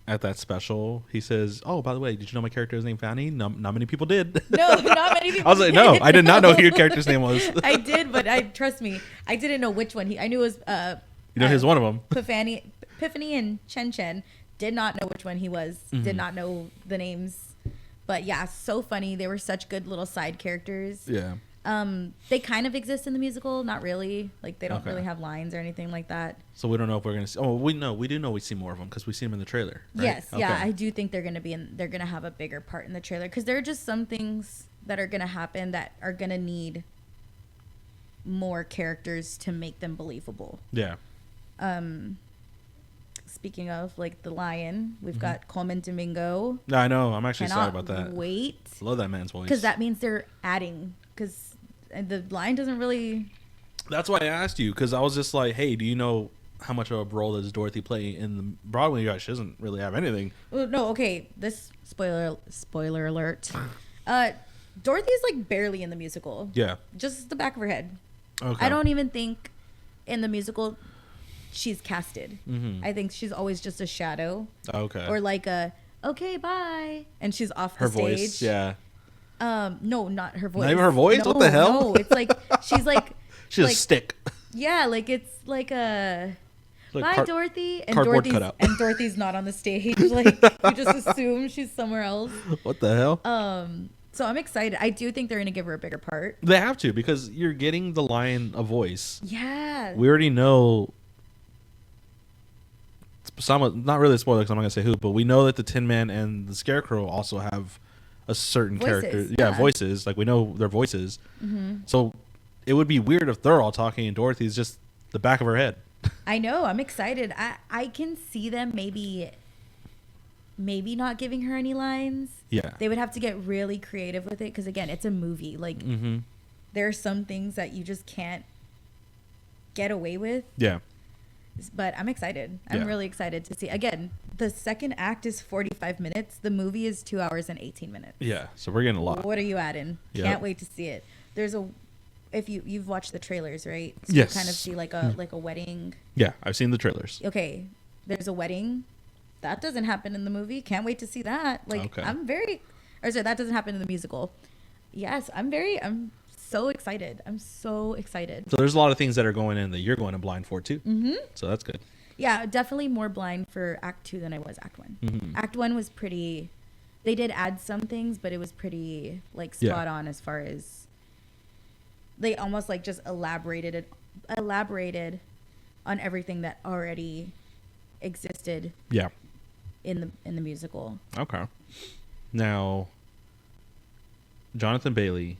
at that special, he says, "Oh, by the way, did you know my character is named Fanny?" Not many people did. No, not many people I was like, did. no, I did not know who your character's name was. I did, but trust me, I didn't know which one. I knew it was... You know, he's one of them. Epiphany and Chen. Did not know which one he was. Did not know the names. But yeah, so funny. They were such good little side characters. Yeah. They kind of exist in the musical. Not really. Like, they don't really have lines or anything like that. So we don't know if we're going to see... Oh, we do know we see more of them because we see them in the trailer. Right? Yes. Okay. Yeah, I do think they're going to be they're going to have a bigger part in the trailer. Because there are just some things that are going to happen that are going to need more characters to make them believable. Yeah. Speaking of, like, the lion, we've got Coleman Domingo. No, I know. I'm actually Cannot sorry about that. Wait. Love that man's voice. Because that means they're adding. Because the lion doesn't really... That's why I asked you, because I was just like, hey, do you know how much of a role does Dorothy play in the Broadway? Gosh, she doesn't really have anything. Well, no, okay. This spoiler alert. Dorothy's, like, barely in the musical. Yeah. Just the back of her head. Okay. I don't even think in the musical she's casted. I think she's always just a shadow. Okay. Or like a, okay, bye. And she's off the her stage. voice, yeah. No, not her voice. Not even her voice? No, What the hell? No, it's like, she's like... She's like, a stick. Yeah, like it's like a... Like Bye, Dorothy. And cardboard cutout. Dorothy's not on the stage. Like, you just assume she's somewhere else. What the hell? So I'm excited. I do think they're going to give her a bigger part. They have to, because you're getting the lion a voice. Yeah. We already know... not really a spoiler because I'm not going to say who, but we know that the Tin Man and the Scarecrow also have a certain Voices, character. yeah. Voices. Like, we know their voices. So it would be weird if they're all talking and Dorothy's just the back of her head. I know. I'm excited. I can see them maybe not giving her any lines. Yeah. They would have to get really creative with it because, again, it's a movie. Like, there are some things that you just can't get away with. Yeah. But I'm excited. I'm really excited to see. Again, the second act is 45 minutes. The movie is 2 hours and 18 minutes. Yeah. So we're getting a lot. What are you adding? Yep. Can't wait to see it. If you've watched the trailers, right? So Yes. You kind of see like a wedding. Yeah. I've seen the trailers. Okay. There's a wedding. That doesn't happen in the movie. Can't wait to see that. Like, Okay. that doesn't happen in the musical. Yes. I'm so excited. I'm so excited. So there's a lot of things that are going in that you're going to blind for too. So that's good. Yeah, definitely more blind for Act 2 than I was Act 1. Act 1 was pretty... They did add some things, but it was pretty, like, spot on as far as... They almost, like, just elaborated on everything that already existed Yeah. in the musical. Okay. Now, Jonathan Bailey,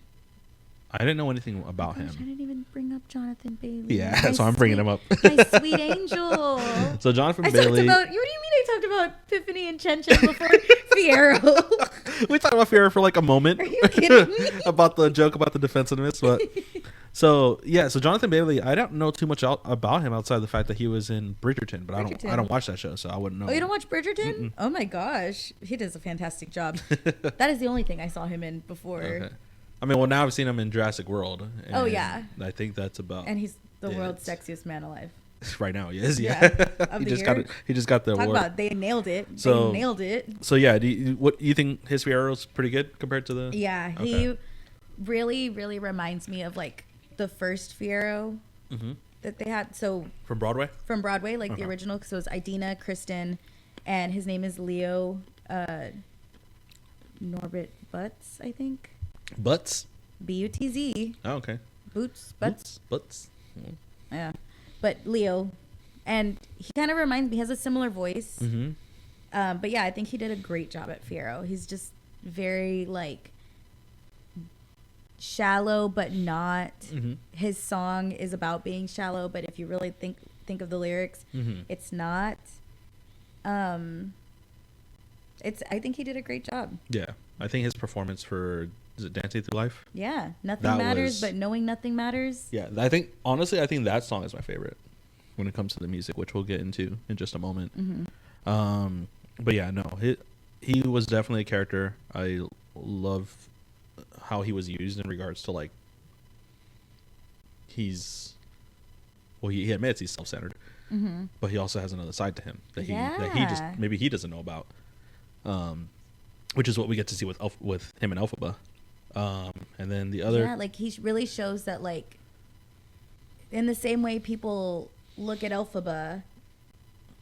I didn't know anything about Gosh, I him. didn't even bring up Jonathan Bailey. Yeah, My so I'm bringing him up. My sweet angel. So Jonathan I Bailey. what do you mean I talked about Epiphany and Chen Chen before Fierro? We talked about Fierro for like a moment. Are you kidding me? About the joke about the defensiveness, but so Jonathan Bailey, I don't know too much about him outside the fact that he was in Bridgerton, but I Bridgerton. don't watch that show, so I wouldn't know. Oh, you don't watch Bridgerton? Oh my gosh, he does a fantastic job. That is the only thing I saw him in before. Okay. I mean, well, now I've seen him in Jurassic World. Oh, yeah. I think that's about. And he's the it. world's sexiest man alive. Right now, he is. Yeah. Yeah. Of he the just year. got it. He just got the Talk award. about they nailed it. So- They nailed it. So yeah, what you think his Fierro's pretty good compared to the? Yeah, Okay. he really, really reminds me of like the first Fierro Mm-hmm. that they had. So From Broadway. from Broadway, like the Uh-huh. original. So it was Idina, Kristen, and his name is Leo Norbert Butz, I think. Butts. Butz. Oh, okay. Boots, Butz. Butts. Yeah, but Leo, and he kind of reminds me. He has a similar voice. Mm-hmm. But yeah, I think he did a great job at Fierro. He's just very like shallow, but not. Mm-hmm. His song is about being shallow, but if you really think of the lyrics, Mm-hmm. it's not. I think he did a great job. Yeah, I think his performance for is it Dancing Through Life? Yeah, nothing That matters, was- but knowing nothing matters. Yeah, I think that song is my favorite when it comes to the music, which we'll get into in just a moment. Mm-hmm. But yeah, no, he was definitely a character. I love how he was used in regards to like he admits he's self-centered, Mm-hmm. but he also has another side to him that he just Yeah. maybe he doesn't know about, which is what we get to see with him and Elphaba. And then the other Yeah, like he really shows that like in the same way people look at Elphaba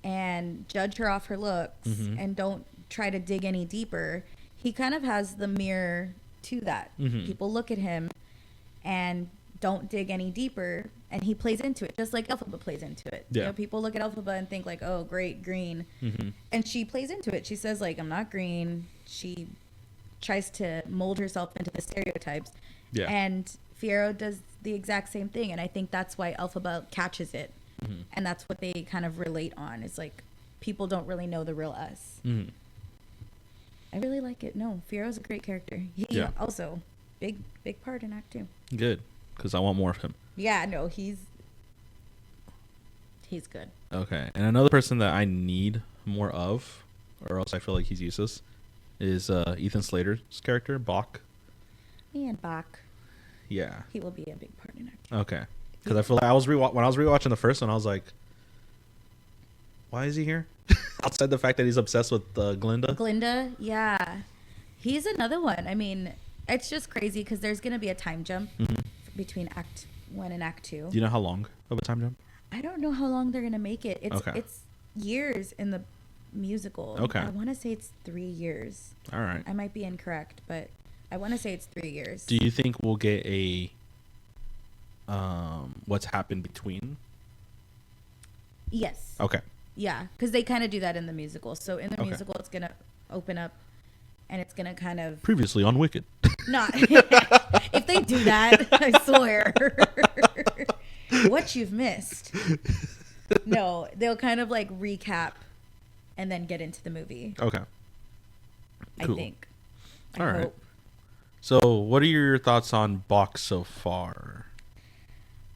and judge her off her looks Mhm. and don't try to dig any deeper, he kind of has the mirror to that. Mhm. People look at him and don't dig any deeper, and he plays into it just like Elphaba plays into it. Yeah. You know, people look at Elphaba and think like, oh, great, green. Mhm. And she plays into it. She says like, I'm not green. She tries to mold herself into the stereotypes. Yeah. And Fierro does the exact same thing. And I think that's why Elphaba catches it. Mhm. And that's what they kind of relate on. It's like people don't really know the real us. Mhm. I really like it. No, Fierro's a great character. He Yeah. also big part in Act 2. Good, because I want more of him. Yeah, no, he's good. Okay, and another person that I need more of, or else I feel like he's useless, is Ethan Slater's character, Bach. Me and Bach, Yeah. he will be a big part in Act 2. Okay. Because I feel like when I was rewatching the first one, I was like, why is he here? Outside the fact that he's obsessed with Glinda. Glinda, yeah. He's another one. I mean, it's just crazy because there's going to be a time jump Mhm. between Act 1 and Act 2. Do you know how long of a time jump? I don't know how long they're going to make it. It's Okay. it's years in the musical. Okay. I want to say it's 3 years. All right. I might be incorrect, but I want to say it's 3 years. Do you think we'll get a what's happened between? Yes. Okay. Yeah, because they kind of do that in the musical. So in the Okay. musical, it's going to open up and it's going to kind of Previously on Wicked. not. If they do that, I swear. What you've missed. No, they'll kind of like recap and then get into the movie. Okay. I Cool. think. All I right. hope. So, what are your thoughts on Bach so far?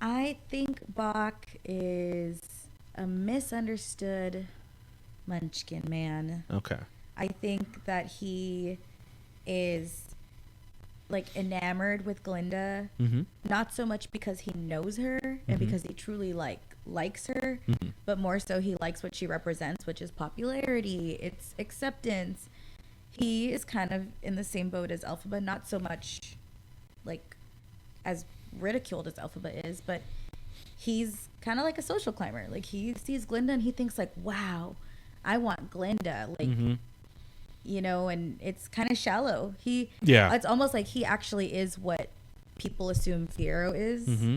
I think Bach is a misunderstood Munchkin man. Okay. I think that he is like enamored with Glinda, Mm-hmm. not so much because he knows her and Mhm. because he truly likes her, Mhm. but more so he likes what she represents, which is popularity, it's acceptance. He is kind of in the same boat as Elphaba, not so much like as ridiculed as Elphaba is, but he's kind of like a social climber. Like he sees Glinda and he thinks like, wow, I want Glinda. Like, Mm-hmm. you know, and it's kind of shallow. Yeah. It's almost like he actually is what people assume Fierro is. Mm-hmm.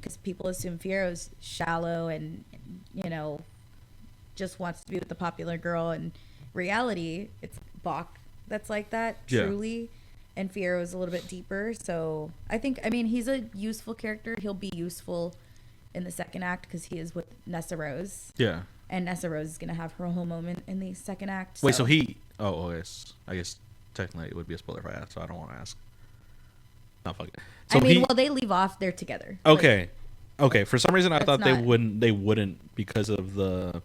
because people assume Fiero's shallow and, you know, just wants to be with the popular girl. And reality, it's Bach that's like that, Yeah. truly. And Fiero's a little bit deeper. So I think, I mean, he's a useful character. He'll be useful in the second act because he is with Nessa Rose. Yeah. And Nessa Rose is going to have her whole moment in the second act. Wait, so he... Oh, yes. I guess technically it would be a spoiler if I ask, so I don't want to ask. No, fuck it. So I mean, well, they leave off, they're together. Okay. Okay, for some reason I thought not- they wouldn't because of the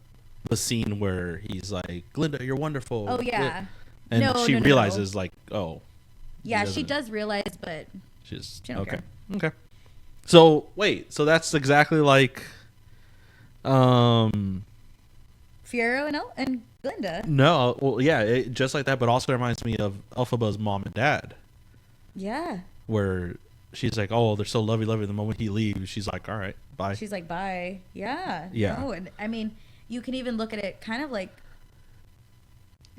scene where he's like, Glinda, you're wonderful. Oh, yeah. And No, she no, no, realizes like, oh. Yeah, he she doesn't- does realize, but She's she don't okay. care. Okay. So wait, so that's exactly like Fiero and Glinda. no, well yeah, just like that, but also reminds me of Elphaba's mom and dad, Yeah. where she's like, oh, they're so lovey the moment he leaves, she's like, all right, bye. She's like, bye. Yeah. Yeah. No, and I mean, you can even look at it kind of like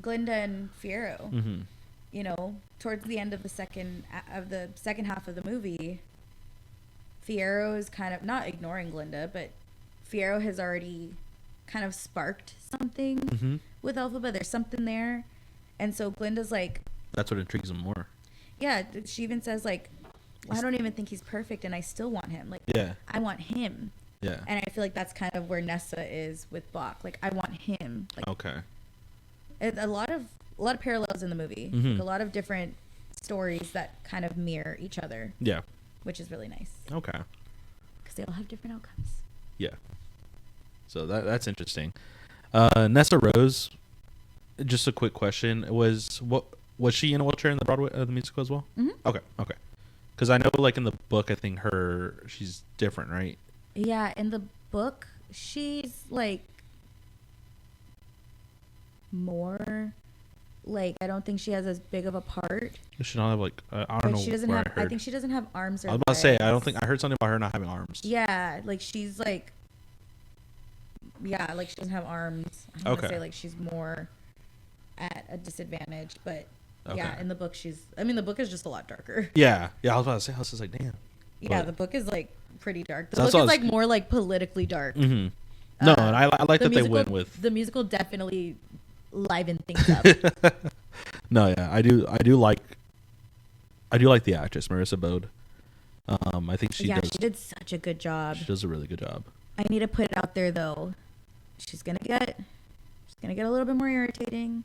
Glinda and Fiero. Mm-hmm. You know, towards the end of the second half of the movie, Fiero is kind of not ignoring Glinda, but Fiero has already kind of sparked something Mm-hmm. with Elphaba. There's something there, and so Glinda's like, That's what intrigues him more. yeah. She even says like, I don't even think he's perfect, and I still want him. Like, Yeah. I want him. Yeah. And I feel like that's kind of where Nessa is with Bach. Like, I want him. Like, Okay. a lot of parallels in the movie. Mhm. Like, a lot of different stories that kind of mirror each other, Yeah. which is really nice Okay. because they all have different outcomes. Yeah. So that's interesting. Nessa Rose, just a quick question: was she in a wheelchair in the Broadway the musical as well? Mhm. Okay. Okay. Because I know, like in the book, I think she's different, right? Yeah, in the book, she's like more like, I don't think she has as big of a part. Does she not have like I don't Like, know she doesn't where have. I heard. I think she doesn't have arms or I was about to say I don't legs. think I heard something about her not having arms. Yeah, like she's like. Yeah, like she doesn't have arms. I don't want to Okay. say like she's more at a disadvantage, but yeah, Okay. in the book the book is just a lot darker. Yeah. Yeah. I was about to say. I was just like, damn. Yeah, But- the book is like pretty dark. The So that's book what is I was- like more like politically dark. Mm-hmm. No, and I like that they musical- went with. the musical definitely livened things up. No, yeah, I do like the actress Marissa Bode. I think she Yeah, does. she did such a good job. She does a really good job. I need to put it out there though. She's gonna get a little bit more irritating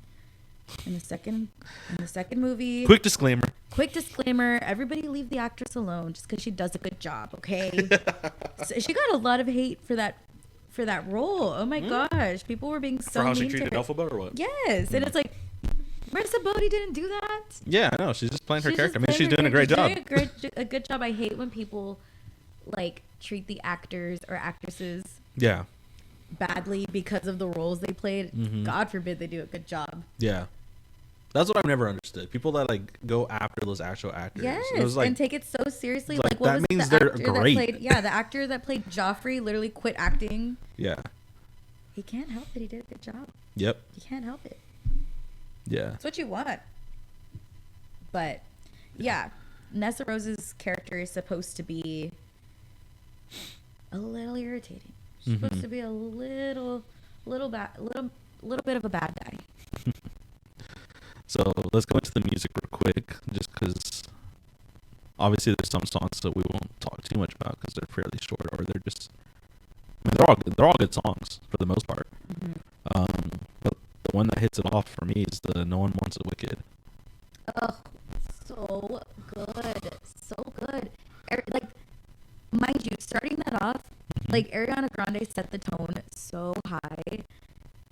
in the second movie. Quick disclaimer. Quick disclaimer: everybody leave the actress alone just because she does a good job. Okay. So she got a lot of hate for that role. Oh my gosh, people were being so For how she mean to treated her. Elphaba or what? Yes, and it's like Marissa Bodie didn't do that. Yeah, I know. She's just playing her She's character. I just mean, she's playing doing a great her job. character. She's doing a good job. I hate when people like treat the actors or actresses Yeah, badly because of the roles they played. Mhm. God forbid they do a good job. yeah. That's what I've never understood. People that like go after those actual actors. Yes, It was like, and take it so seriously. it's like, Like, what that was means the they're actor great. that played? Yeah, the actor that played Joffrey literally quit acting. yeah. He can't help it. He did a good job. Yep. He can't help it. Yeah. That's what you want. But yeah, Nessa Rose's character is supposed to be a little irritating. She's supposed to be a little bit of a bad guy. So let's go into the music real quick, just because obviously there's some songs that we won't talk too much about because they're fairly short, or they're just. I mean, they're all good songs for the most part. But the one that hits it off for me is the "No One Wants It Wicked." Oh, so good. So good. Like, mind you, starting that off, like Ariana Grande set the tone so high.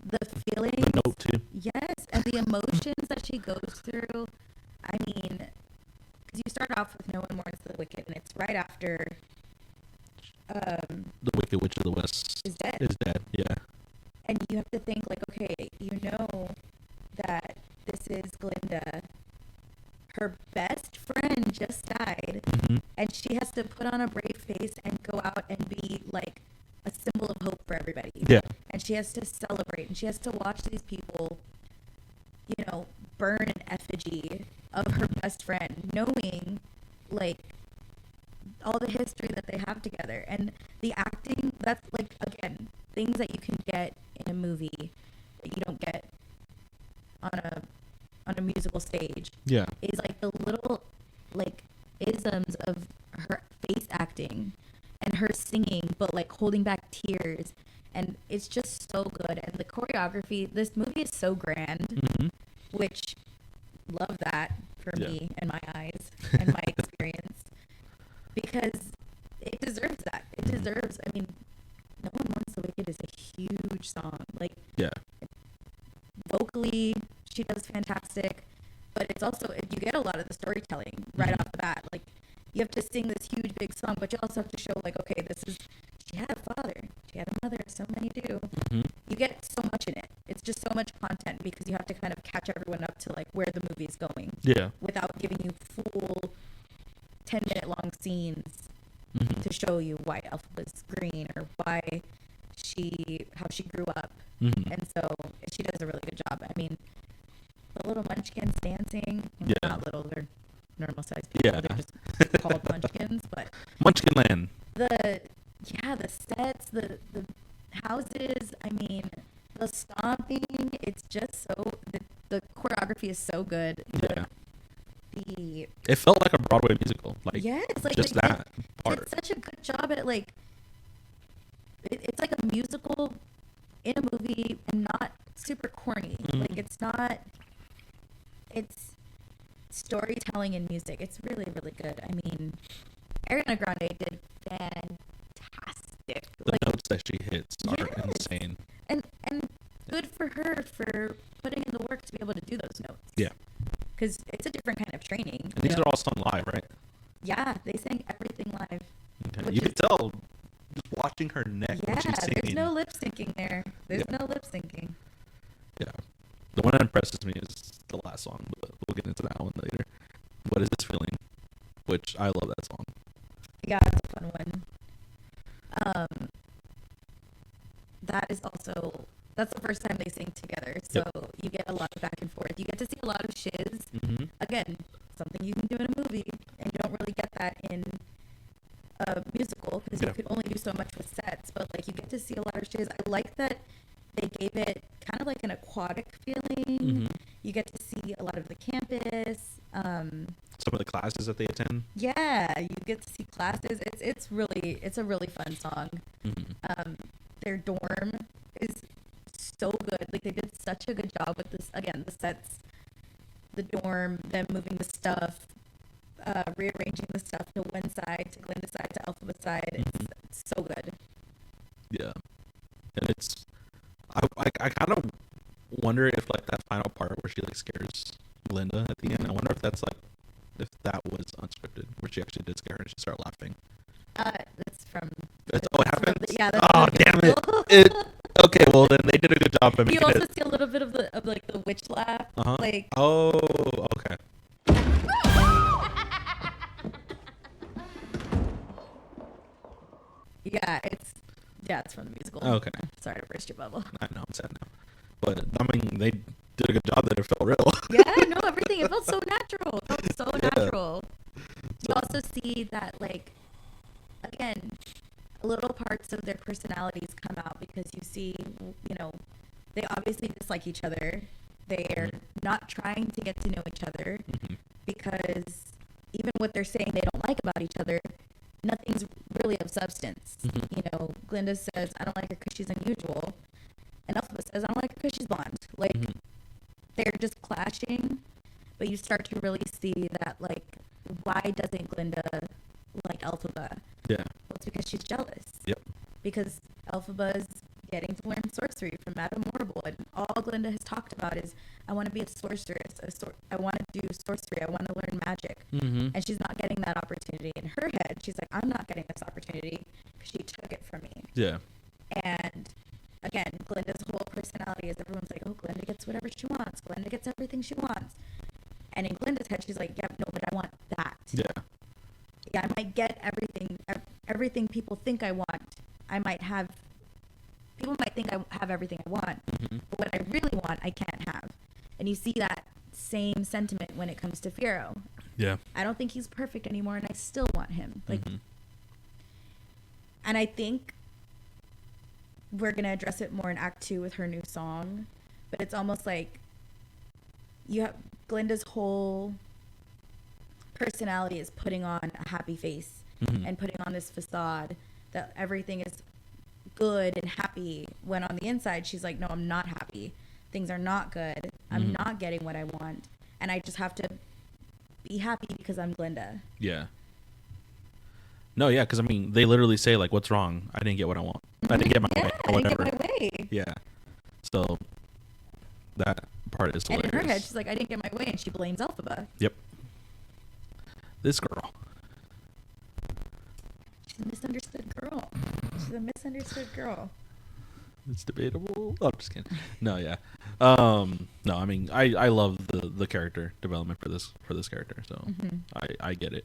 The feelings, The note too. yes, and the emotions that she goes through. I mean, because you start off with "No One Wants the Wicked," and it's right after The Wicked Witch of the West is dead. is dead. Yeah. And you have to think like, okay, you know that this is Glinda. Her best friend just died, Mm-hmm. and she has to put on a brave face and go out and be like a symbol of hope for everybody. Yeah. And she has to celebrate, and she has to watch these people, you know, burn an effigy of her best friend, knowing like all the history that they have together. And on a musical stage Yeah. is like the little like isms of her face acting and her singing, but like holding back tears, and it's just so good. And the choreography, this movie is so grand, Mm-hmm. which love that for Yeah. me in my eyes and my experience, because it deserves that. It deserves. I mean, No One Wants the Wicked is a huge song. Like Yeah. vocally, she does fantastic, but it's also you get a lot of the storytelling right off the bat. Like you have to sing this huge big song, but you also have to show like, okay, this is she had a father, she had a mother. So many do. Mm-hmm. You get so much in it. It's just so much content because you have to kind of catch everyone up to like where the movie is going Yeah. without giving you full 10-minute long scenes Mm-hmm. to show you why Elf was green or why how she grew up. Mm-hmm. And so she does a really good job. I mean, the little munchkins dancing, Yeah. not little, they're normal sized people. Yeah. They're just called munchkins. But Munchkin Land. the sets, the houses, I mean, the stomping, it's just so, the choreography is so good. Yeah. The It felt like a Broadway musical. Like, yes, like just they that did part. such a good job at like it's like a musical in a movie and not super corny. Like it's storytelling and music. It's really, really good. I mean, Ariana Grande did fantastic. The Like, notes that she hits are yes. insane. and good for her for putting in the work to be able to do those notes. Yeah. Because it's a different kind of training. And these are all sung live, right? Yeah, they sang everything live. Okay. Which You is- could tell just watching her neck Yeah, when she's singing. there's no lip syncing there. There's Yeah. no lip syncing. Yeah. The one that impresses me is the last song, but we'll get into that one later. What is this feeling? Which I love that song. Yeah, it's a fun one. That is also that's the first time they sing together, so you get a lot of back and forth. You get to see a lot of shiz. Mm-hmm. Again, something you can do in a movie, and you don't really get that in a musical because Yeah. you could only do so much with sets. But like you get to see a lot of shiz. I like that they gave it kind of like an aquatic feeling. Mm-hmm. You get to see a lot of the campus. Some of the classes that they attend. Yeah, you get to see classes. It's a really fun song. Mm-hmm. Their dorm is so good. Like they did such a good job with this. Again, the sets, the dorm, them moving the stuff, rearranging the stuff to one side, to Glinda's side, to Alphaba's side. It's so good. Yeah. And it's, I kind of wonder if like that final part where she like scares Glinda at the end, I wonder if that's like, if that was unscripted, where she actually did scare her and she started laughing. That's from. Oh, it happened? Yeah. That's Oh, from the damn it. musical. Okay, well then they did a good job of You making also it. see a little bit of the witch laugh. Uh-huh. Like Oh, okay. it's from the musical. Okay. Sorry to burst your bubble. I know, I'm sad now. But, I mean, they did a good job that it felt real. Yeah, no, everything. It felt so natural. It felt so Yeah. natural. You also see that, like, again, little parts of their personalities come out because you see, you know, they obviously dislike each other. They're not trying to get to know each other Mhm. because even what they're saying they don't like about each other, nothing's really of substance. Mhm. You know, Glinda says, I don't like her because she's unusual. And Elphaba says, I don't like her because she's blonde. Like, Mhm. they're just clashing, but you start to really see that, like, why doesn't Glinda like Elphaba? Yeah. Well, it's because she's jealous. Yep. Because Elphaba's getting to learn sorcery from Madame Morrible, and all Glinda has talked about is, I want to be a sorceress. I want to do sorcery. I want to learn magic. Mm-hmm. And she's not getting that opportunity. In her head, she's like, I'm not getting this opportunity because she took it from me. Yeah. And again, Glinda's whole personality is everyone's like, oh, Glinda gets whatever she wants. Glinda gets everything she wants. And in Glinda's head, she's like, yeah, no, but I want that. Yeah. Yeah, I might get everything people think I want. People might think I have everything I want, Mm-hmm. but what I really want, I can't have. And you see that same sentiment when it comes to Firo. Yeah. I don't think he's perfect anymore, and I still want him. Like, Mhm. and I think we're gonna address it more in Act 2 with her new song, but it's almost like you have Glinda's whole personality is putting on a happy face and putting on this facade that everything is good and happy, when on the inside she's like, no, I'm not happy. Things are not good. I'm not getting what I want, and I just have to be happy because I'm Glinda. Yeah. No, yeah, because I mean, they literally say like, "What's wrong? I didn't get what I want. I didn't get my way, or I didn't whatever." get my way. Yeah. So that part is And hilarious. in her head, she's like, I didn't get my way, and she blames Elphaba. Yep. This girl. She's a misunderstood girl. She's a misunderstood girl. It's debatable. Oh, I'm just kidding. No, yeah. No, I mean, I love the character development for this character, so I get it.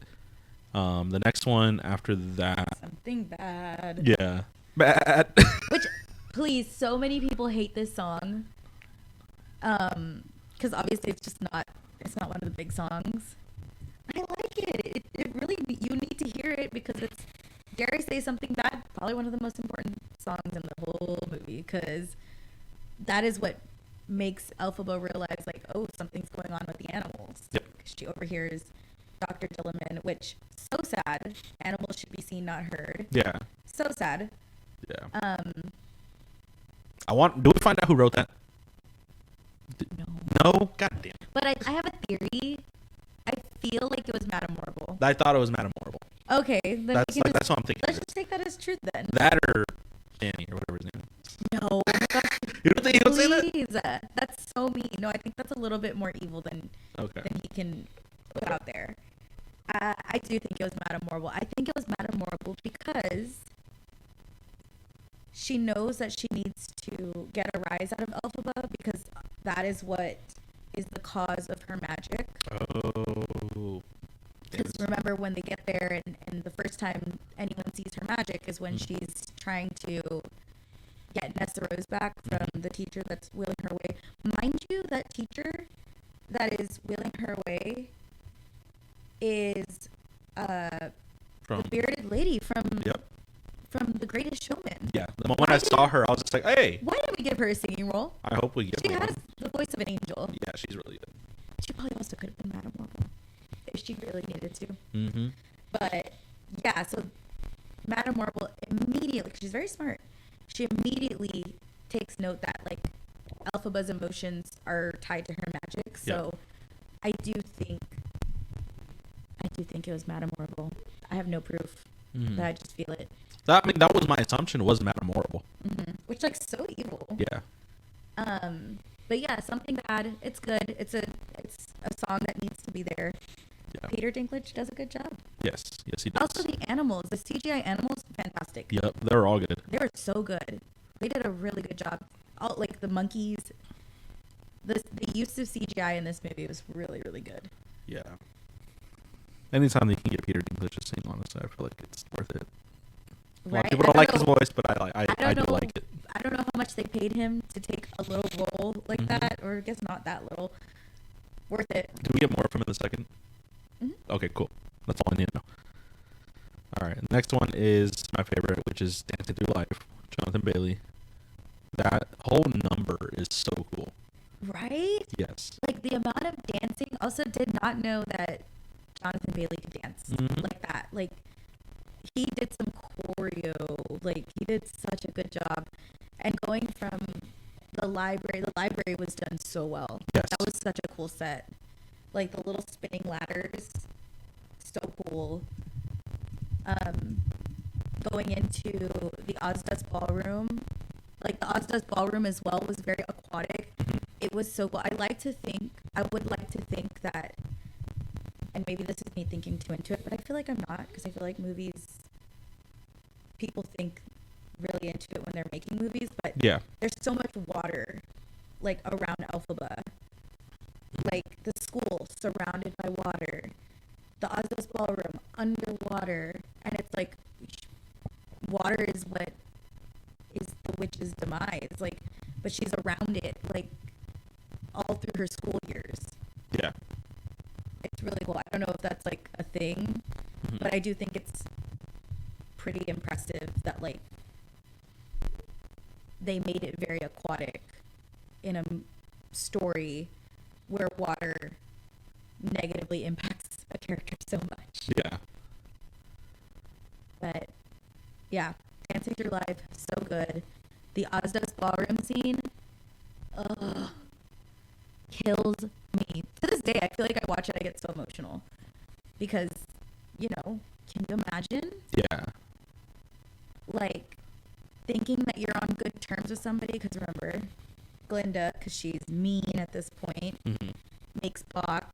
The next one after that, Something bad. yeah, bad. Which, please, so many people hate this song. Because obviously it's not one of the big songs. I like it. It really, you need to hear it because it's, dare I say something bad, probably one of the most important songs in the whole movie, because that is what makes Elphaba realize, like, oh, something's going on with the animals. Yep. She overhears Dr. Dilliman, which, so sad. Animals should be seen, not heard. Yeah, So sad. yeah. Do we find out who wrote that? No. No, god damn. But I have a theory. I feel like it was Madame Morrible. I thought it was Madame Morrible. Okay, then That's we can that's what I'm thinking. let's just take that as truth then. That or Danny or whatever his name is. No, oh my gosh, You don't think he would say that? please. That's so mean. No, I think that's a little bit more evil than Okay. he can put out there. I do think it was Madame Morrible. I think it was Madame Morrible because she knows that she needs to get a rise out of Elphaba because that is what is the cause of her magic. Oh. Because remember when they get there and the first time anyone sees her magic is when she's trying to get Nessa Rose back from the teacher that's wheeling her away. Mind you, that teacher that is wheeling her away is From the bearded lady from Yep. The Greatest Showman. Yeah. The moment I saw her, I was just like, hey, Why didn't we give her a singing role? I hope we get She one. has the voice of an angel. Yeah, she's really good. She probably also could have been Madame Marvel if she really needed to. Mm-hmm. But yeah, so Madame Marvel immediately, 'cause she's very smart, she immediately takes note that like Elphaba's emotions are tied to her magic. So I do think it was Madame Marvel. I have no proof, but I just feel it. I mean, that was my assumption. Was Madame Morrible. Which like so evil. Yeah. But yeah, something bad. It's good. It's a song that needs to be there. Yeah. Peter Dinklage does a good job. Yes. Yes, he does. Also, the animals, the CGI animals, fantastic. Yep. They were all good. They were so good. They did a really good job. All like the monkeys. The use of CGI in this movie was really, really good. Yeah. Anytime they can get Peter Dinklage to sing, honestly, I feel like it's worth it. A lot of Right? people don't like his voice, but I do know, like it. I don't know how much they paid him to take a little role like that, or I guess not that little. Worth it. Do we get more from it in a second? Mhm. Okay, cool. That's all I need to know. All right. Next one is my favorite, which is Dancing Through Life, Jonathan Bailey. That whole number is so cool. Right? Yes. Like the amount of dancing. Also, did not know that Jonathan Bailey could dance like that. Like he did some choreo. Like he did such a good job. And going from the library was done so well. Yes. That was such a cool set. Like the little spinning ladders, so cool. Going into the Ozdas Ballroom, like the Ozdas Ballroom as well was very aquatic. It was so cool. I would like to think that, and maybe this is me thinking too into it, but I feel like I'm not, because I feel like people think really into it when they're making movies, but Yeah. there's so much water, like around Elphaba. Like the school surrounded by water, the Ozdos Ballroom underwater, and it's like water is what is the witch's demise. Like, but she's around it like all through her school years. Yeah. It's really cool. I don't know if that's like a thing, but I do think it's pretty impressive that like they made it very aquatic in a story where water negatively impacts a character so much. Yeah. But yeah, Dancing Through Life, so good. The Ozda's ballroom scene, ugh, kills me. To this day, I feel like I watch it, I get so emotional. Because, you know, can you imagine? Yeah. Like, thinking that you're on good terms with somebody, because remember, Glinda, because she's mean at this point, makes Bach,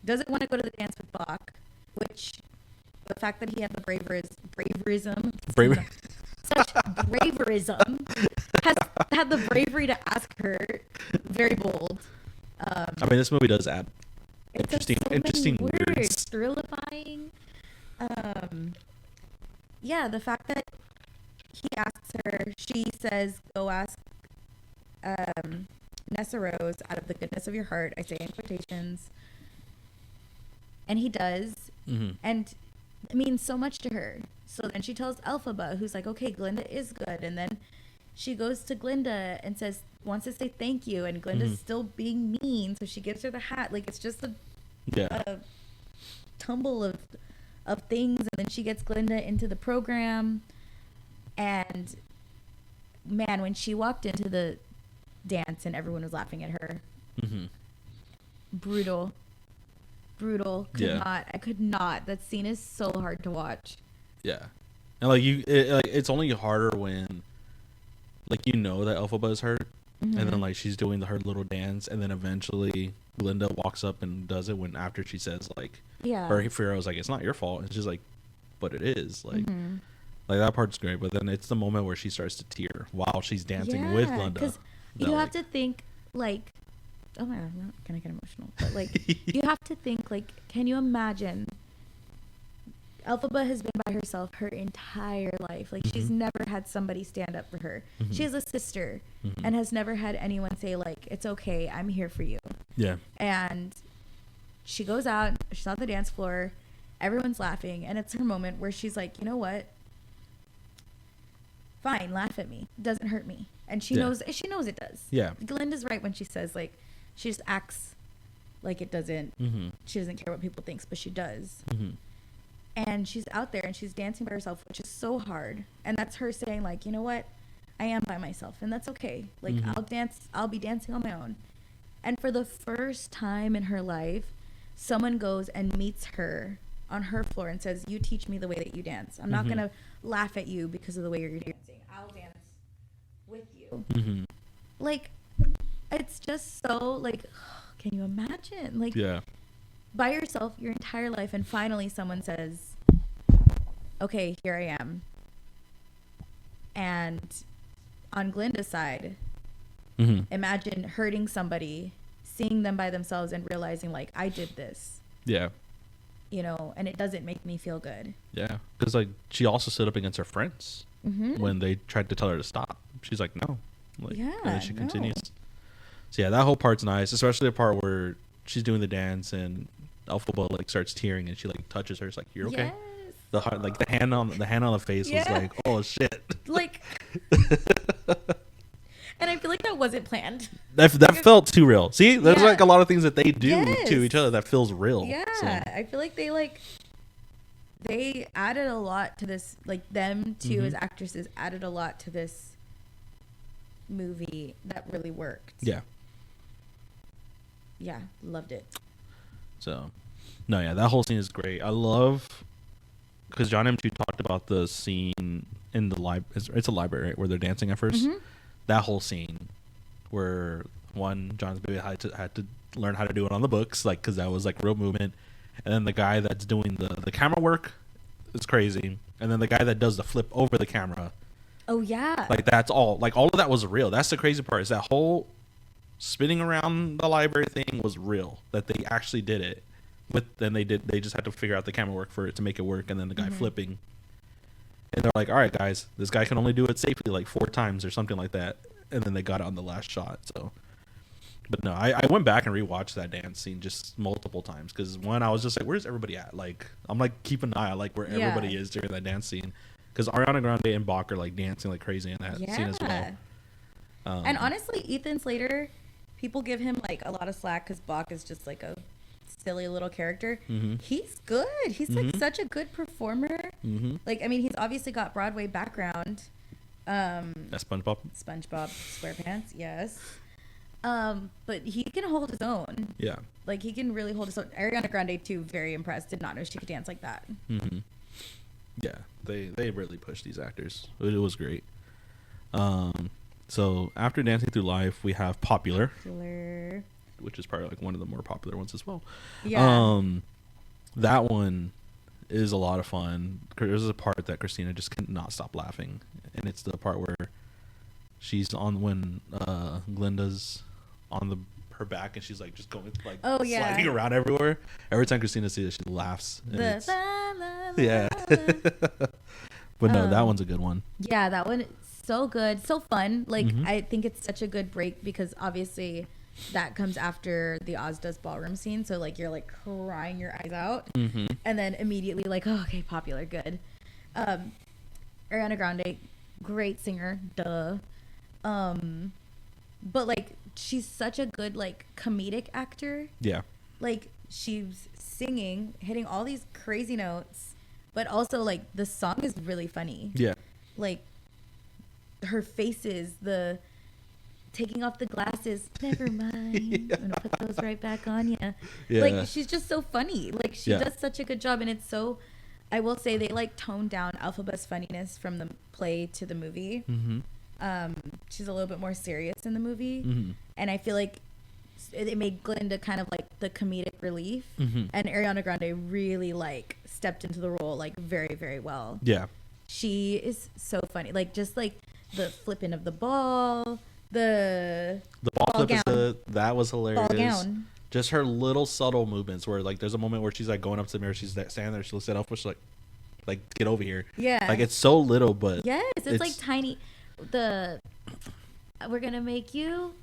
doesn't want to go to the dance with Bach, which the fact that he had the braverism, such braverism, has had the bravery to ask her, very bold. I mean, this movie does add It says so interesting many words. words, thrillifying. Yeah, the fact that he asks her, she says, go ask Nessa Rose out of the goodness of your heart. I say in quotations. And he does. And it means so much to her. So then she tells Elphaba, who's like, okay, Glinda is good. And then she goes to Glinda and wants to say thank you. And Glinda's still being mean. So she gives her the hat. Like, it's just a tumble of things. And then she gets Glinda into the program. And man, when she walked into the dance and everyone was laughing at her, brutal. I could not. That scene is so hard to watch. Yeah. And like it's only harder when like you know that Elphaba is hurt, and then like she's doing her little dance, and then eventually Glinda walks up and does it when after she says like, her Pharaoh's like, it's not your fault, and she's like, but it is, like like that part's great. But then it's the moment where she starts to tear while she's dancing with Glinda. Because you have to think like, oh my god, I'm not gonna get emotional, but like you have to think like, can you imagine? Elphaba has been by herself her entire life. Like she's never had somebody stand up for her. She has a sister and has never had anyone say like, it's okay, I'm here for you. Yeah. And she goes out, she's on the dance floor, everyone's laughing, and it's her moment where she's like, you know what? Fine, laugh at me. It doesn't hurt me. And she knows it does. Yeah. Glinda's right when she says like, she just acts like it doesn't, she doesn't care what people think, but she does. And she's out there and she's dancing by herself, which is so hard. And that's her saying like, you know what? I am by myself and that's okay. Like I'll be dancing on my own. And for the first time in her life, someone goes and meets her on her floor and says, you teach me the way that you dance. I'm not going to laugh at you because of the way you're dancing. I'll dance with you. Like, it's just so like, can you imagine? Like, by yourself your entire life, and finally someone says, okay, here I am. And on Glinda's side, imagine hurting somebody, seeing them by themselves and realizing like, I did this. Yeah. You know, and it doesn't make me feel good. Yeah. Because like she also stood up against her friends when they tried to tell her to stop. She's like, no. Like, and then she continues. So yeah, that whole part's nice, especially the part where she's doing the dance and Elphaba like starts tearing and she like touches her. It's like, you're okay. Yes. The heart, like the hand on the face was like, oh shit. Like, and I feel like that wasn't planned. That felt too real. See, there's like a lot of things that they do to each other that feels real. Yeah, so. I feel like they added a lot to this. Like them two as actresses added a lot to this movie that really worked. Yeah. Yeah, loved it. So, no, yeah, that whole scene is great. I love because John M. Chu talked about the scene in the library. It's a library, right, where they're dancing at 1st. That whole scene where John's baby had to learn how to do it on the books, like because that was like real movement, and then the guy that's doing the camera work is crazy, and then the guy that does the flip over the camera. Oh yeah. Like that's all. Like all of that was real. That's the crazy part. Is that whole spinning around the library thing was real, that they actually did it they just had to figure out the camera work for it to make it work, and then the guy flipping, and they're like, all right guys, this guy can only do it safely like 4 times or something like that, and then they got it on the last shot. So but no, I went back and rewatched that dance scene just multiple times because I was just like, where's everybody at? Like I'm like keeping an eye on like where everybody is during that dance scene, because Ariana Grande and Bach are like dancing like crazy in that scene as well. And honestly, Ethan Slater people give him like a lot of slack because Bach is just like a silly little character. Mm-hmm. He's good. He's like such a good performer. Mm-hmm. Like, I mean, he's obviously got Broadway background. That's SpongeBob. SpongeBob SquarePants, yes. But he can hold his own. Yeah. Like, he can really hold his own. Ariana Grande too, very impressed. Did not know she could dance like that. Mm-hmm. Yeah, they really pushed these actors. It was great. So after Dancing Through Life, we have Popular, which is probably like one of the more popular ones as well. Yeah. That one is a lot of fun. There's a part that Christina just cannot stop laughing, and it's the part where she's on when Glinda's on her back and she's like just going like sliding around everywhere. Every time Christina sees it, she laughs. And yeah. But no, that one's a good one. Yeah, that one is so good, so fun. Like, I think it's such a good break because obviously that comes after the Oz Does Ballroom scene. So like you're like crying your eyes out, and then immediately like, oh, okay, Popular, good. Ariana Grande, great singer, duh. But like she's such a good like comedic actor. Yeah. Like she's singing, hitting all these crazy notes, but also like the song is really funny. Yeah. Like her faces, the taking off the glasses, never mind. I'm gonna put those right back on you. Yeah. Like she's just so funny. Like she does such a good job, and it's so. I will say they like toned down Elphaba's funniness from the play to the movie. She's a little bit more serious in the movie, and I feel like it made Glinda kind of like the comedic relief, and Ariana Grande really like stepped into the role like very, very well. Yeah. She is so funny. Like just like the flipping of the ball, the ball gown. That was hilarious. Ball gown. Just her little subtle movements where like there's a moment where she's like going up to the mirror, she's standing there, she looks at Elphaba, she's like get over here. Yeah. Like it's so little, but yes, it's like tiny. We're gonna make you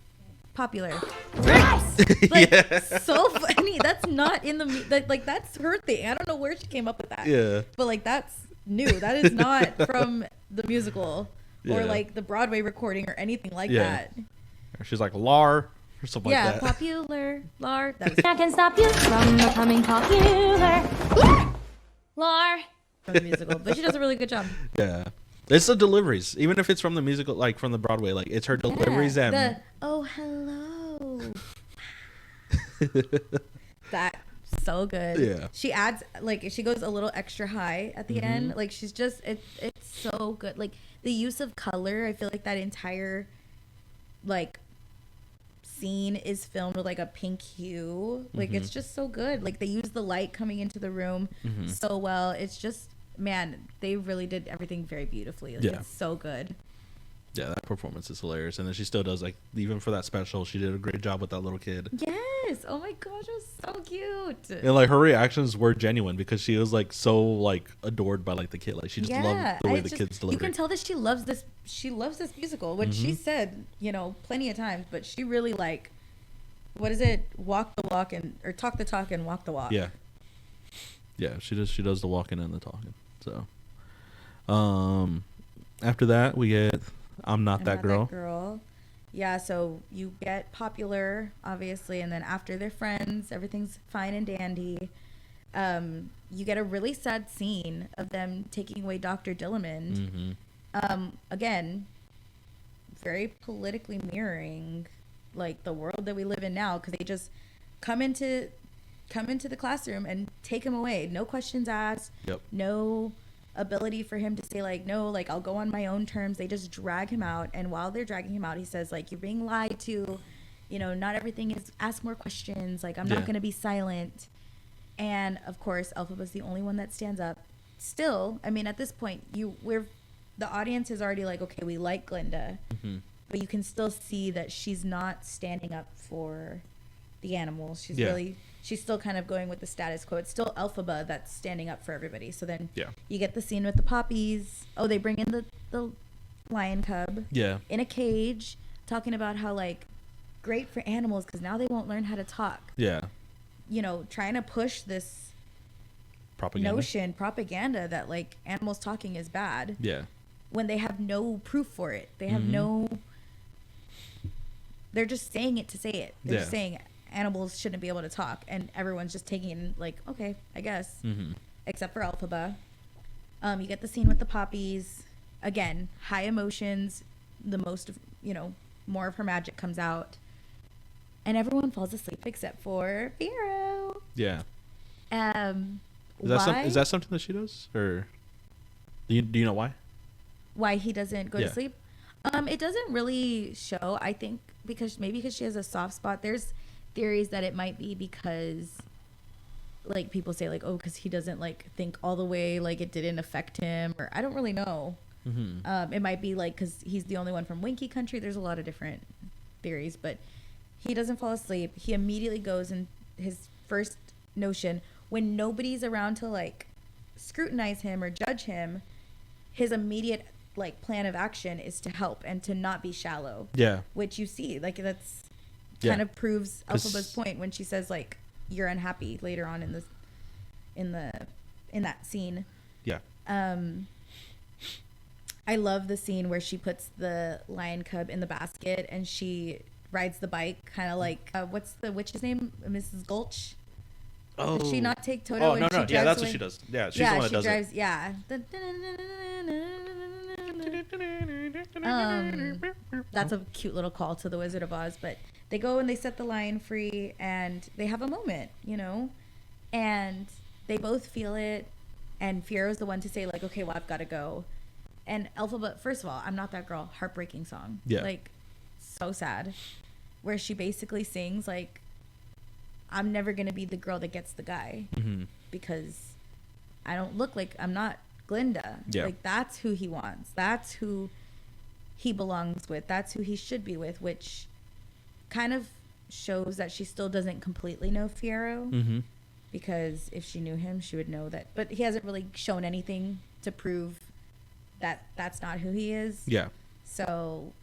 popular. Like so funny. That's not in the like that's her thing. I don't know where she came up with that. Yeah. But like that's new. That is not from the musical or like the Broadway recording or anything like that. She's like Lar or something like that. Yeah, popular Lar. That I can stop you from becoming popular. Lar. from the musical, but she does a really good job. Yeah. It's the deliveries. Even if it's from the musical, like from the Broadway, like it's her deliveries that oh hello. That so good. Yeah. She adds like she goes a little extra high at the end. Like she's just it's so good. Like the use of color, I feel like that entire like scene is filmed with like a pink hue. Like it's just so good. Like they use the light coming into the room so well. It's just man, they really did everything very beautifully. Like, it's so good. Yeah, that performance is hilarious. And then she still does, like, even for that special, she did a great job with that little kid. Yes. Oh my gosh, it was so cute. And, like, her reactions were genuine because she was, like, so, like, adored by, like, the kid. Like, she just loved the way the kids delivered. You can tell that she loves this. She loves this musical, which she said, you know, plenty of times. But she really, like, what is it? Walk the walk or talk the talk and walk the walk. Yeah. Yeah, she does the walking and the talking. So, after that, we get I'm Not That Girl. Yeah, so you get popular, obviously, and then after they're friends, everything's fine and dandy. You get a really sad scene of them taking away Dr. Dillamond. Again, very politically mirroring like the world that we live in now, because they just come into the classroom and take him away. No questions asked. Yep. No ability for him to say like, no, like I'll go on my own terms. They just drag him out, and while they're dragging him out, he says like, you're being lied to, you know, not everything is, ask more questions, like I'm not going to be silent. And of course Elphaba's the only one that stands up. Still, I mean, at this point the audience is already like, okay, we like Glinda, but you can still see that she's not standing up for the animals. She's still kind of going with the status quo. It's still Elphaba that's standing up for everybody. So then you get the scene with the poppies. Oh, they bring in the lion cub in a cage, talking about how like great for animals because now they won't learn how to talk. Yeah. You know, trying to push this propaganda that like animals talking is bad. Yeah. When they have no proof for it. They have no they're just saying it to say it. They're Yeah. saying animals shouldn't be able to talk, and everyone's just taking it like, okay, I guess. Mm-hmm. Except for Elphaba. You get the scene with the poppies. Again, high emotions. The most, more of her magic comes out. And everyone falls asleep except for Firo. Yeah. Why? Is that something that she does, or do you know why? Why he doesn't go Yeah. to sleep? It doesn't really show. I think because she has a soft spot. There's theories that it might be because, like, people say like, oh, because he doesn't like think all the way, like it didn't affect him, or I don't really know. Mm-hmm. It might be like because he's the only one from Winky Country. There's a lot of different theories, but he doesn't fall asleep. He immediately goes in his first notion when nobody's around to like scrutinize him or judge him. His immediate like plan of action is to help and to not be shallow. Yeah. Which you see, like that's Yeah. kind of proves 'Cause- Elphaba's point when she says like you're unhappy later on in that scene. Yeah. I love the scene where she puts the lion cub in the basket and she rides the bike, kind of like what's the witch's name, Mrs. Gulch. Oh. Did she not take Toto? Oh and no she no. drives Yeah, that's away? what she does. Yeah, she's Yeah, the one that she does drives. it. Yeah. That's a cute little call to the Wizard of Oz. But they go and they set the lion free, and they have a moment, and they both feel it. And Fiero's the one to say like, okay, well, I've got to go. And Elphaba, first of all, I'm Not That Girl, heartbreaking song. Yeah. Like, so sad. Where she basically sings like, I'm never gonna be the girl that gets the guy Mm-hmm. because I don't look like, I'm not Glinda. Yeah. Like that's who he wants. That's who he belongs with. That's who he should be with, which kind of shows that she still doesn't completely know Fiero. Mm-hmm. Because if she knew him, she would know that. But he hasn't really shown anything to prove that that's not who he is. Yeah. So,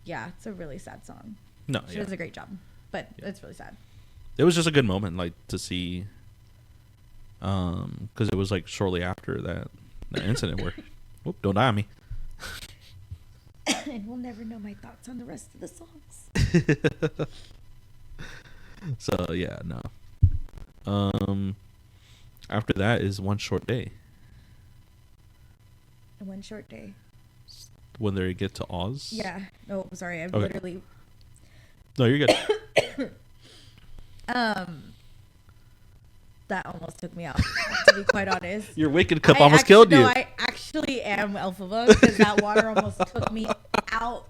yeah, it's a really sad song. No. She Yeah. does a great job, but Yeah. it's really sad. It was just a good moment, like to see, because it was like shortly after that incident where, whoop, don't die on me. And we'll never know my thoughts on the rest of the songs. So yeah, no. After that is One Short Day, One Short Day. when they get to Oz. Yeah. No, sorry. I Okay. literally. No, you're good. That almost took me out. To be quite honest. Your wicked cup almost killed you. No, I actually am Elphaba because that water almost took me out.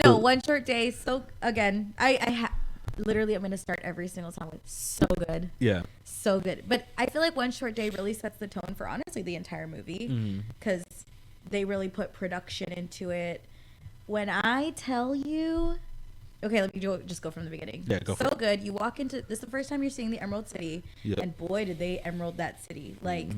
No, One Short Day. So again, literally I'm gonna start every single song with so good. Yeah. So good. But I feel like One Short Day really sets the tone for honestly the entire movie because they really put production into it. When I tell you, okay, let me just go from the beginning. Yeah, go for So it. good. You walk into this is the first time you're seeing the Emerald City, Yep. and boy, did they emerald that city. Like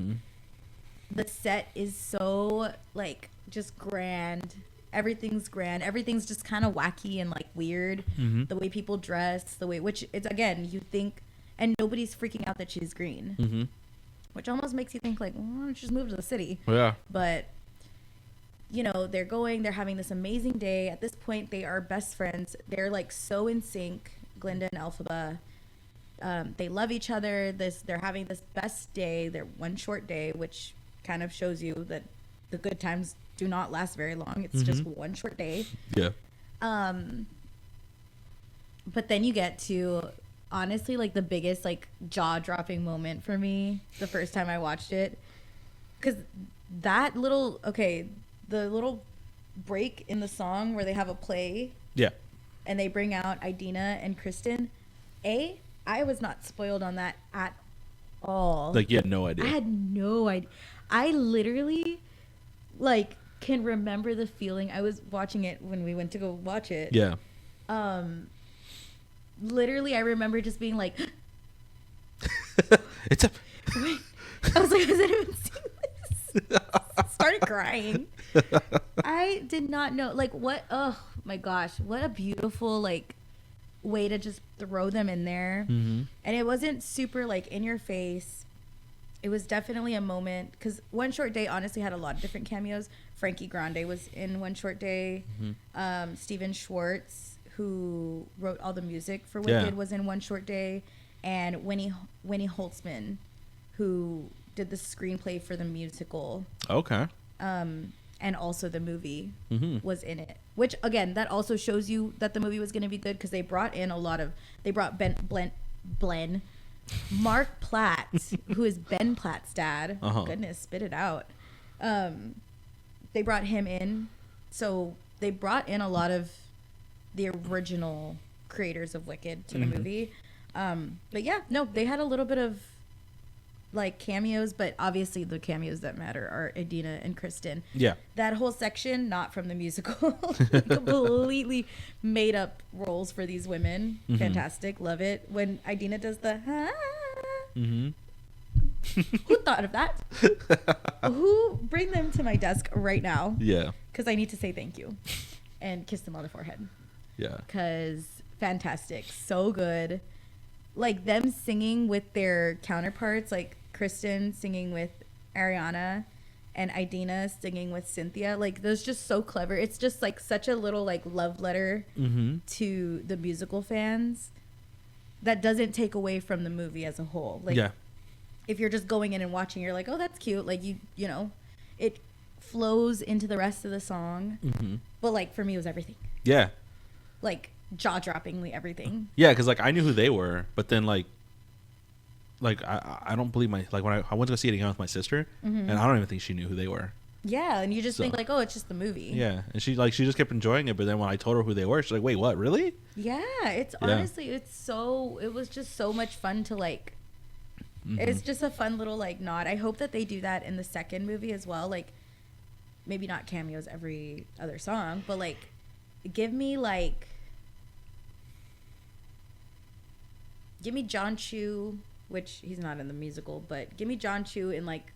the set is so like just grand. Everything's grand. Everything's just kind of wacky and like weird. Mhm. The way people dress, the way which it's again you think, and nobody's freaking out that she's green, Mm-hmm. which almost makes you think like, well, why don't you just move to the city? Yeah. But they're having this amazing day. At this point, they are best friends. They're like so in sync, Glinda and Elphaba. They love each other. They're having this best day. They're One Short Day, which kind of shows you that the good times do not last very long. It's just one short day. Yeah. But then you get to honestly like the biggest like jaw-dropping moment for me the first time I watched it, because that the little break in the song where they have a play Yeah. and they bring out Idina and Kristen. I was not spoiled on that at all. Like you had no idea. I had no idea. I literally like can remember the feeling. I was watching it when we went to go watch it. Yeah. Literally, I remember just being like, It's a. wait. I was like, has anyone seen this? Started crying. I did not know. Like, what? Oh my gosh. What a beautiful, like, way to just throw them in there. Mm-hmm. And it wasn't super, like, in your face. it was definitely a moment because One Short Day honestly had a lot of different cameos. Frankie Grande was in One Short Day. Steven Schwartz, who wrote all the music for Wicked, was in One Short Day, and Winnie Holtzman, who did the screenplay for the musical. Okay. And also the movie was in it. Which again, that also shows you that the movie was going to be good because they brought Mark Platt, who is Ben Platt's dad. Goodness, spit it out. They brought him in. So they brought in a lot of the original creators of Wicked to the movie. But yeah, no, they had a little bit of like cameos, but obviously the cameos that matter are Idina and Kristen. Yeah. That whole section, not from the musical. Completely made up roles for these women. Fantastic. Love it. When Idina does the who thought of that? Who bring them to my desk right now? Yeah. Because I need to say thank you and kiss them on the forehead. Yeah. Because fantastic. So good. Like them singing with their counterparts, like Kristen singing with Ariana and Idina singing with Cynthia. Like, those just so clever. It's just like such a little like love letter to the musical fans that doesn't take away from the movie as a whole. Like, if you're just going in and watching, you're like, oh, that's cute. Like, you know, it flows into the rest of the song. But like for me, it was everything. Yeah. Like jaw-droppingly everything. Yeah, because like I knew who they were, but then like I don't believe when I went to go see it again with my sister, and I don't even think she knew who they were. Yeah, and you just think like, oh, it's just the movie. Yeah, and she just kept enjoying it, but then when I told her who they were, she's like, wait, what, really? Yeah, it's honestly, it was just so much fun to like. It's just a fun little like nod. I hope that they do that in the second movie as well. Like, maybe not cameos every other song, but like, give me John Chu, which he's not in the musical, but give me John Chu in like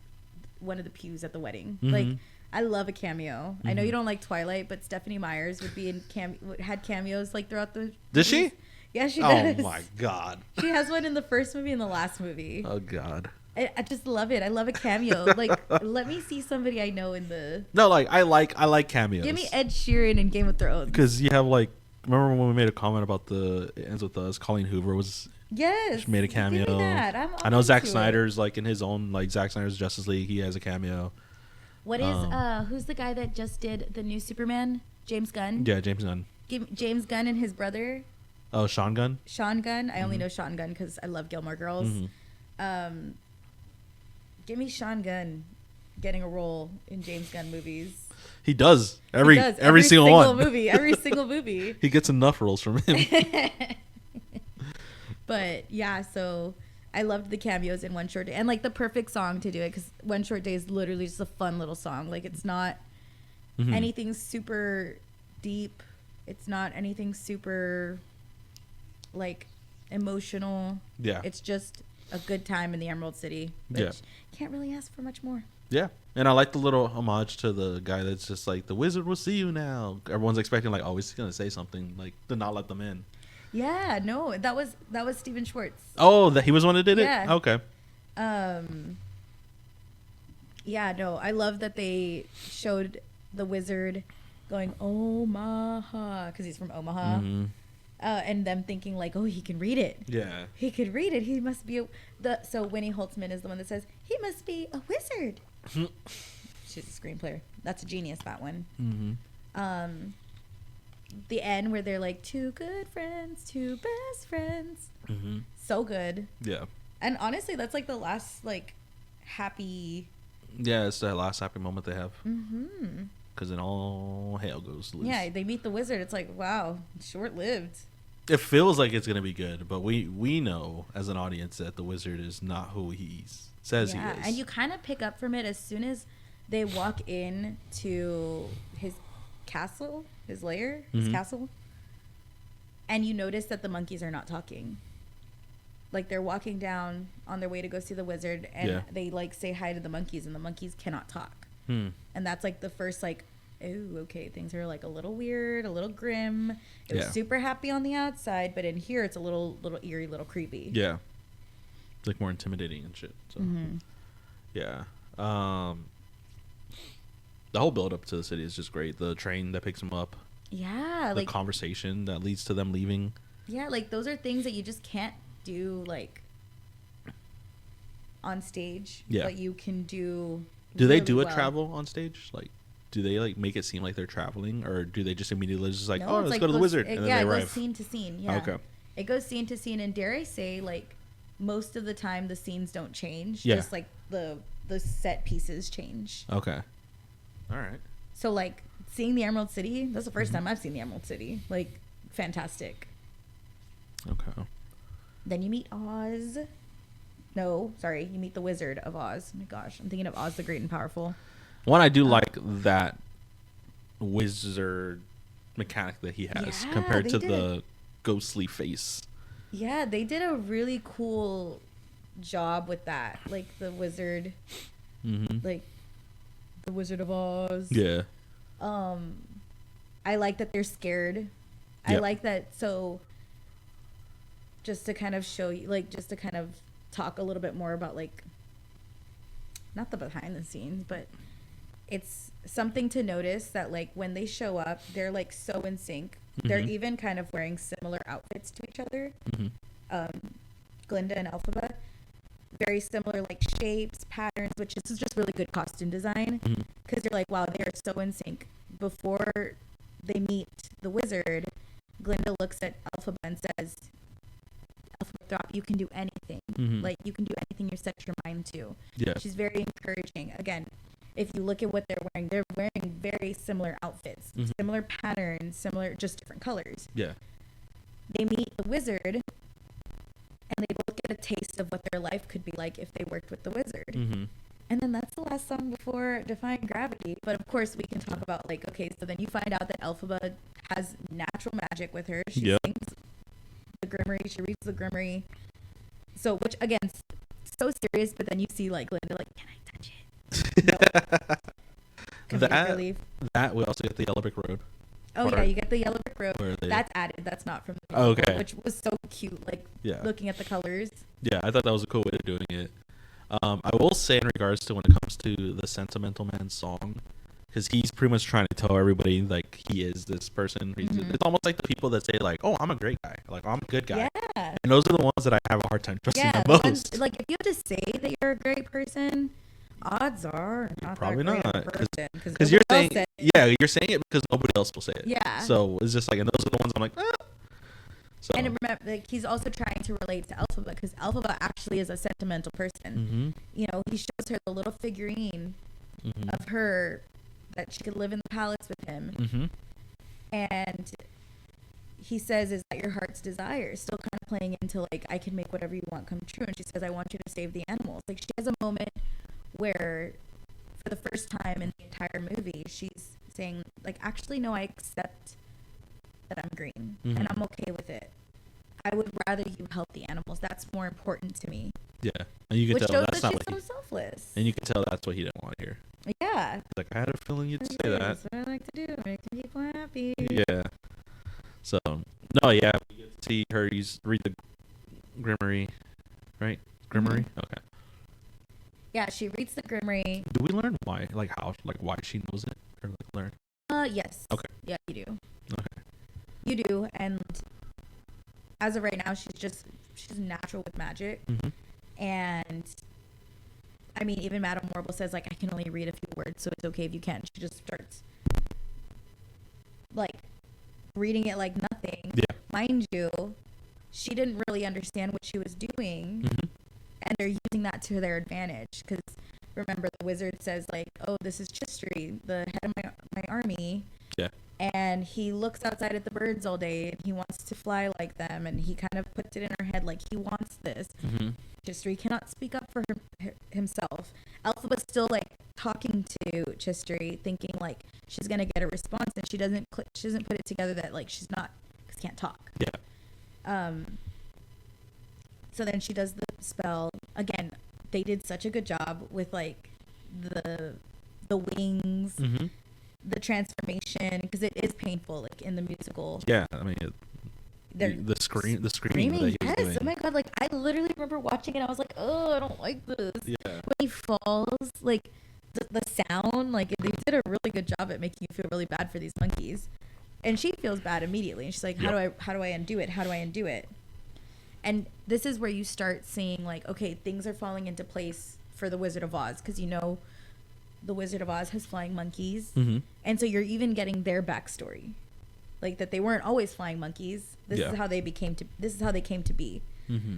one of the pews at the wedding. Like, I love a cameo. I know you don't like Twilight, but Stephanie Myers would be in had cameos like throughout the. Did she? Yeah, she does. Oh my god. She has one in the first movie and the last movie. Oh god. I just love it. I love a cameo. Like, let me see somebody I know in the. No, like I like cameos. Give me Ed Sheeran in Game of Thrones. Because you have like, remember when we made a comment about the It Ends With Us? Colleen Hoover was. Yes. She made a cameo. Give me that. I know Zack Snyder's like in his own like Zack Snyder's Justice League. He has a cameo. What is who's the guy that just did the new Superman? James Gunn. Yeah, James Gunn. James Gunn and his brother. Oh, Sean Gunn. Sean Gunn. I only know Sean Gunn because I love Gilmore Girls. Give me Sean Gunn getting a role in James Gunn movies. He does every single one. Every single movie. He gets enough roles from him. But yeah, so I loved the cameos in One Short Day, and like the perfect song to do it because One Short Day is literally just a fun little song. Like, it's not anything super deep. It's not anything super like emotional. Yeah, it's just a good time in the Emerald City. Which can't really ask for much more. Yeah. And I like the little homage to the guy that's just like, the wizard will see you now. Everyone's expecting like, oh, he's gonna say something like to not let them in. Yeah, no, that was Steven Schwartz. Oh, that he was the one that did it? Yeah. Okay. Yeah, no, I love that they showed the wizard going Omaha because he's from Omaha. And them thinking like, oh, he can read it. Yeah. He could read it. He must be so Winnie Holtzman is the one that says, he must be a wizard. She's a screenplay. That's a genius, that one. The end where they're like, two good friends, two best friends. So good. Yeah. And honestly, that's like the last like happy. Yeah, it's the last happy moment they have. Because then all hell goes loose. Yeah, they meet the wizard. It's like, wow, short-lived. It feels like it's gonna be good, but we know as an audience that the wizard is not who he says he is. And you kind of pick up from it as soon as they walk in to his castle, his lair, his castle, and you notice that the monkeys are not talking. Like, they're walking down on their way to go see the wizard, and they like say hi to the monkeys, and the monkeys cannot talk. And that's like the first like, oh, okay, things are like a little weird, a little grim. It was super happy on the outside, but in here it's a little eerie, little creepy. Yeah, like more intimidating and shit. So Yeah. The whole build up to the city is just great. The train that picks them up, Yeah, the like conversation that leads to them leaving. yeah, like those are things that you just can't do like on stage. Yeah. But you can do. Do they really do a well. travel on stage? Like, do they like make it seem like they're traveling, or do they just immediately just like, No, oh, it's let's like go to the goes- wizard, it- and then yeah, they it arrive? goes scene to scene. Yeah. Okay. It goes scene to scene, and dare I say, like most of the time the scenes don't change. Yeah. Just like the set pieces change. Okay. All right. So like seeing the Emerald City, that's the 1st Mm-hmm. time I've seen the Emerald City. Like fantastic. Okay. Then you meet Oz. No, sorry, you meet the Wizard of Oz. Oh my gosh, I'm thinking of Oz the Great and Powerful. One, I do like that wizard mechanic that he has Yeah, compared they to did the ghostly face. Yeah, they did a really cool job with that. Like the wizard, Mm-hmm. like the Wizard of Oz. Yeah. I like that they're scared. I Yep. like that. So just to kind of show you, like, just to kind of talk a little bit more about, like, not the behind the scenes, but it's something to notice that, like, when they show up, they're, like, so in sync. They're Mhm. even kind of wearing similar outfits to each other. Mm-hmm. Glinda and Elphaba. Very similar, like, shapes, patterns, which is just really good costume design. Mhm. Because you're like, wow, they are so in sync. Before they meet the wizard, Glinda looks at Elphaba and says, Elphaba, you can do anything. Mhm. Like, you can do anything you set your mind to. Yeah. She's very encouraging. Again, if you look at what they're wearing very similar outfits, Mhm. similar patterns, similar, just different colors. Yeah. They meet the wizard, and they both get a taste of what their life could be like if they worked with the wizard. Mm-hmm. And then that's the last song before Defying Gravity. But of course, we can talk about, like, okay, so then you find out that Elphaba has natural magic with her. She Yep. sings the Grimmery, she reads the Grimmery. So, which, again, so serious, but then you see, like, Glinda, like, can I touch it? No. Complete That relief. that we also get the Yellow Brick Road. Oh, Or- yeah, you get the Yellow Brick Road. where they- That's added. That's not from the Oh, musical, okay. which was so cute, like, Yeah. looking at the colors. Yeah, I thought that was a cool way of doing it. I will say in regards to when it comes to the Sentimental Man song, because he's pretty much trying to tell everybody like he is this person. Mhm. It's almost like the people that say like, "Oh, I'm a great guy," like I'm a good guy, Yeah. and those are the ones that I have a hard time trusting Yeah, the the most. ones, like, if you have to say that you're a great person, odds are not Probably that great not, of a person. Because you're nobody saying, else said- yeah, you're saying it because nobody else will say it. Yeah. So it's just like, and those are the ones I'm like, ah. So. And remember, like, he's also trying to relate to Elphaba because Elphaba actually is a sentimental person. Mm-hmm. You know, he shows her the little figurine Mm-hmm. of her that she could live in the palace with him. Mm-hmm. And he says, is that your heart's desire? Still kind of playing into, like, I can make whatever you want come true. And she says, I want you to save the animals. Like, she has a moment where, for the first time in the entire movie, she's saying, like, actually, no, I accept that I'm green. Mhm. And I'm okay with it. I would rather you help the animals. That's more important to me. Yeah, and you can Which tell shows that's that not she's what so selfless. and you can tell that's what he didn't want to hear. Yeah. He's like, I had a feeling you'd say that. That's what I like to do. Making people happy. Yeah. So no, yeah, we get to see her read the Grimmery, right? Grimmery. Mhm. Okay. Yeah, she reads the Grimmery. Do we learn why, like how, like why she knows it, or like learn? Yes. Okay. Yeah, you do. Okay. You do, and as of right now, she's natural with magic, Mm-hmm. and I mean, even Madame Morble says, like, I can only read a few words, so it's okay if you can't. She just starts like reading it like nothing. Yeah. Mind you, she didn't really understand what she was doing, Mm-hmm. and they're using that to their advantage because remember the wizard says, like, oh, this is Chistry, the head of my army. Yeah. And he looks outside at the birds all day and he wants to fly like them, and he kind of puts it in her head like he wants this. Mm-hmm. Chistry cannot speak up for himself. Elphaba's still like talking to Chistry, thinking like she's gonna get a response, and she doesn't put it together that like she's not, cause can't talk. Yeah. So then she does the spell again. They did such a good job with like the wings, Mm-hmm. the transformation, because it is painful like in the musical. Yeah. I mean, they're the screaming that screaming. he was Yes. doing. Oh my god! Like I literally remember watching it. I was like, oh, I don't like this. Yeah. When he falls, like the sound, like they did a really good job at making you feel really bad for these monkeys. And she feels bad immediately, and she's like, how do I undo it? How do I undo it? And this is where you start seeing like, okay, things are falling into place for the Wizard of Oz, because you know the Wizard of Oz has flying monkeys, and so you're even getting their backstory, like that they weren't always flying monkeys. This is how they came to be,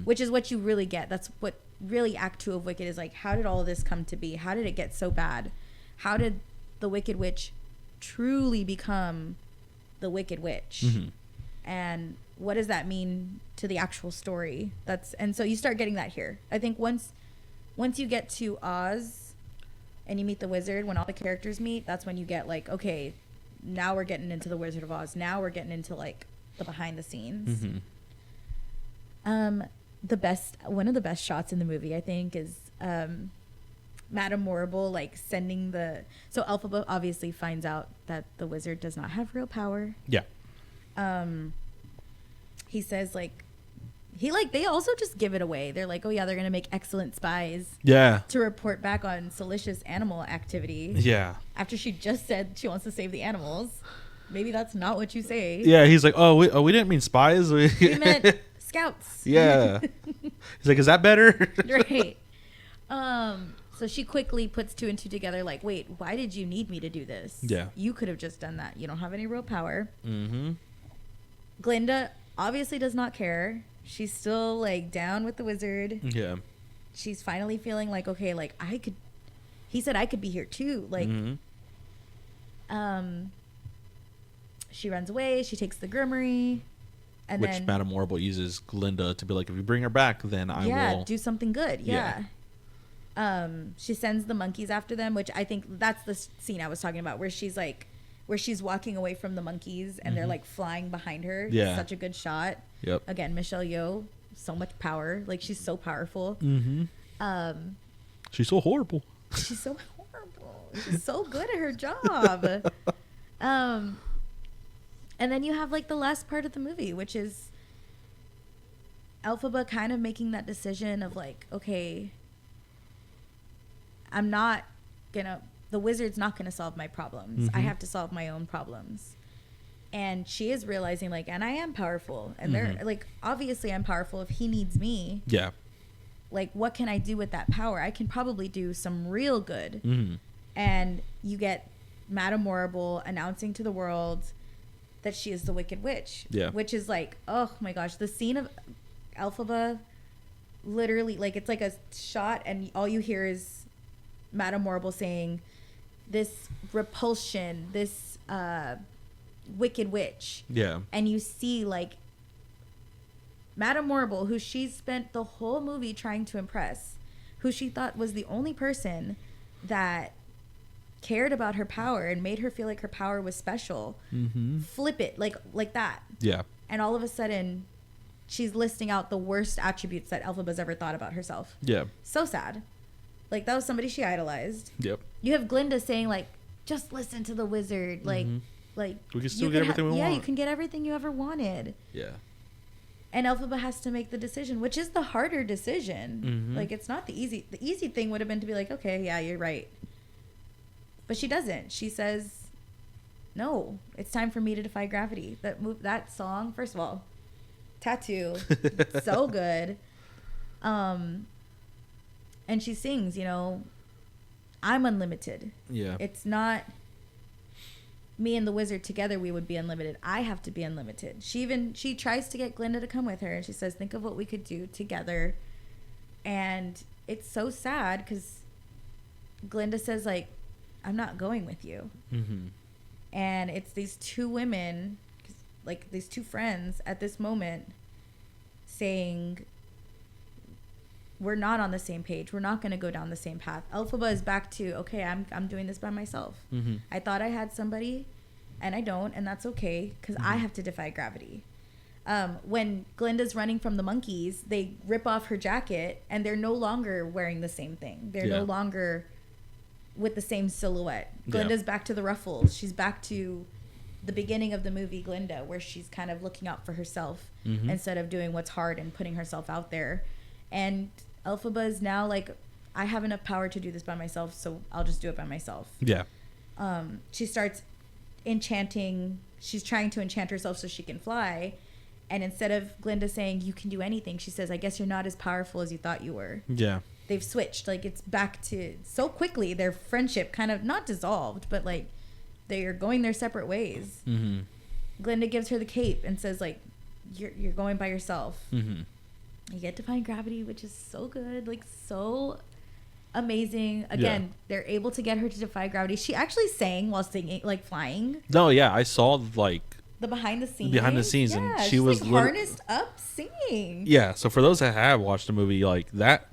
which is what you really get. That's what really Act 2 of Wicked is like. How did all of this come to be? How did it get so bad? How did the Wicked Witch truly become the Wicked Witch? And what does that mean to the actual story? And so you start getting that here. I think once you get to Oz and you meet the wizard, when all the characters meet, that's when you get like, okay, now we're getting into the Wizard of Oz. Now we're getting into like the behind the scenes. One of the best shots in the movie, I think, is Madame Morrible like sending so Elphaba obviously finds out that the wizard does not have real power. Yeah. He says they also just give it away. They're like, oh yeah, they're gonna make excellent spies. Yeah. To report back on salacious animal activity. Yeah. After she just said she wants to save the animals. Maybe that's not what you say. Yeah, he's like, we didn't mean spies. We meant scouts. Yeah. He's like, is that better? Right. So she quickly puts two and two together, like, wait, why did you need me to do this? Yeah. You could have just done that. You don't have any real power. Glinda obviously does not care. She's still like down with the wizard. Yeah. She's finally feeling like, okay, like he said I could be here too. Like, she runs away. She takes the grimoire. And Which then Madame Morrible uses Glinda to be like, if you bring her back, then I will do something good. Yeah. She sends the monkeys after them, which I think that's the scene I was talking about, where she's walking away from the monkeys and they're like flying behind her. Yeah. Such a good shot. Yep. Again, Michelle Yeoh, so much power. Like, she's so powerful. She's so horrible. She's so horrible. She's so good at her job. And then you have like the last part of the movie, which is Elphaba kind of making that decision of like, okay, the wizard's not gonna solve my problems. I have to solve my own problems. And she is realizing like, and I am powerful, and they're like, obviously I'm powerful if he needs me. Yeah. Like, what can I do with that power? I can probably do some real good. And you get Madame Morrible announcing to the world that she is the Wicked Witch. Yeah. Which is like, oh my gosh, the scene of Elphaba, literally, like, it's like a shot and all you hear is Madame Morrible saying, this repulsion, this Wicked Witch. Yeah. And you see like Madame Morrible, who she's spent the whole movie trying to impress, who she thought was the only person that cared about her power and made her feel like her power was special. Flip it like that. Yeah. And all of a sudden she's listing out the worst attributes that Elphaba's ever thought about herself. Yeah. So sad. Like, that was somebody she idolized. Yep. You have Glinda saying like, just listen to the wizard. Like we can still get everything we want. Yeah, you can get everything you ever wanted. Yeah. And Elphaba has to make the decision, which is the harder decision. Like, it's not the easy thing would have been to be like, okay, yeah, you're right. But she doesn't. She says, no, it's time for me to defy gravity. That song, first of all, Tattoo, so good. And she sings, you know, I'm unlimited. Yeah. It's not me and the wizard together, we would be unlimited. I have to be unlimited. She tries to get Glinda to come with her, and she says, think of what we could do together. And it's so sad because Glinda says, like, I'm not going with you. And it's these two women, like these two friends at this moment, saying, we're not on the same page. We're not going to go down the same path. Elphaba is back to, okay, I'm doing this by myself. I thought I had somebody, and I don't, and that's okay, because I have to defy gravity. When Glinda's running from the monkeys, they rip off her jacket, and they're no longer wearing the same thing. They're no longer with the same silhouette. Glinda's back to the ruffles. She's back to the beginning of the movie Glinda, where she's kind of looking out for herself instead of doing what's hard and putting herself out there. And Elphaba is now like, I have enough power to do this by myself, so I'll just do it by myself. Yeah. She starts enchanting. She's trying to enchant herself so she can fly. And instead of Glinda saying, you can do anything, she says, I guess you're not as powerful as you thought you were. Yeah. They've switched. Like, it's back to so quickly. Their friendship kind of not dissolved, but like they are going their separate ways. Mm-hmm. Glinda gives her the cape and says, like, you're going by yourself. Mm-hmm. You get Defying Gravity, which is so good, like so amazing. Again, they're able to get her to defy gravity. She actually sang while singing, like flying. No, yeah, I saw like The behind the scenes. and Yeah, she she's was like harnessed up singing. Yeah, so for those that have watched the movie, like that,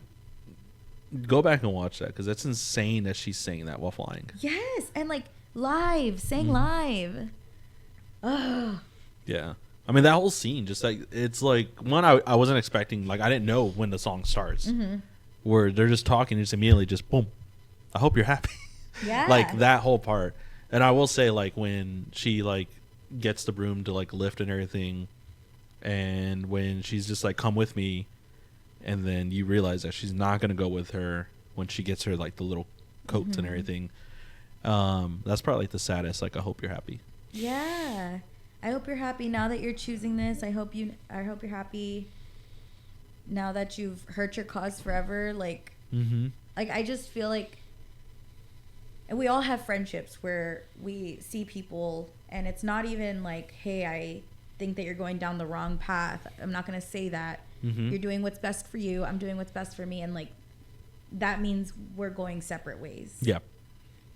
go back and watch that because it's insane that she's saying that while flying. Yes, and like live, sang live. Oh. Yeah. I mean, that whole scene, just like, it's like, one, I wasn't expecting, like, I didn't know when the song starts. Where they're just talking, just immediately, just boom. I hope you're happy. Yeah. Like, that whole part. And I will say, like, when she, like, gets the broom to, like, lift and everything, and when she's just like, come with me, and then you realize that she's not going to go with her when she gets her, like, the little coats and everything. That's probably, like, the saddest, like, I hope you're happy. Yeah. I hope you're happy now that you're choosing this. I hope you're happy now that you've hurt your cause forever. Like, like I just feel like, and we all have friendships where we see people and it's not even like, hey, I think that you're going down the wrong path. I'm not going to say that. You're doing what's best for you. I'm doing what's best for me. And like, that means we're going separate ways. Yeah.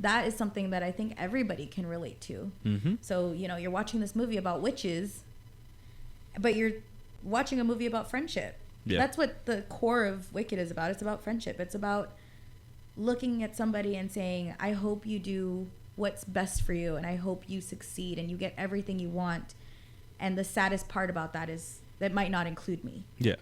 That is something that I think everybody can relate to. So, you know, you're watching this movie about witches, but you're watching a movie about friendship. Yeah. That's what the core of Wicked is about. It's about friendship. It's about looking at somebody and saying, I hope you do what's best for you, and I hope you succeed and you get everything you want. And the saddest part about that is that might not include me. Yeah.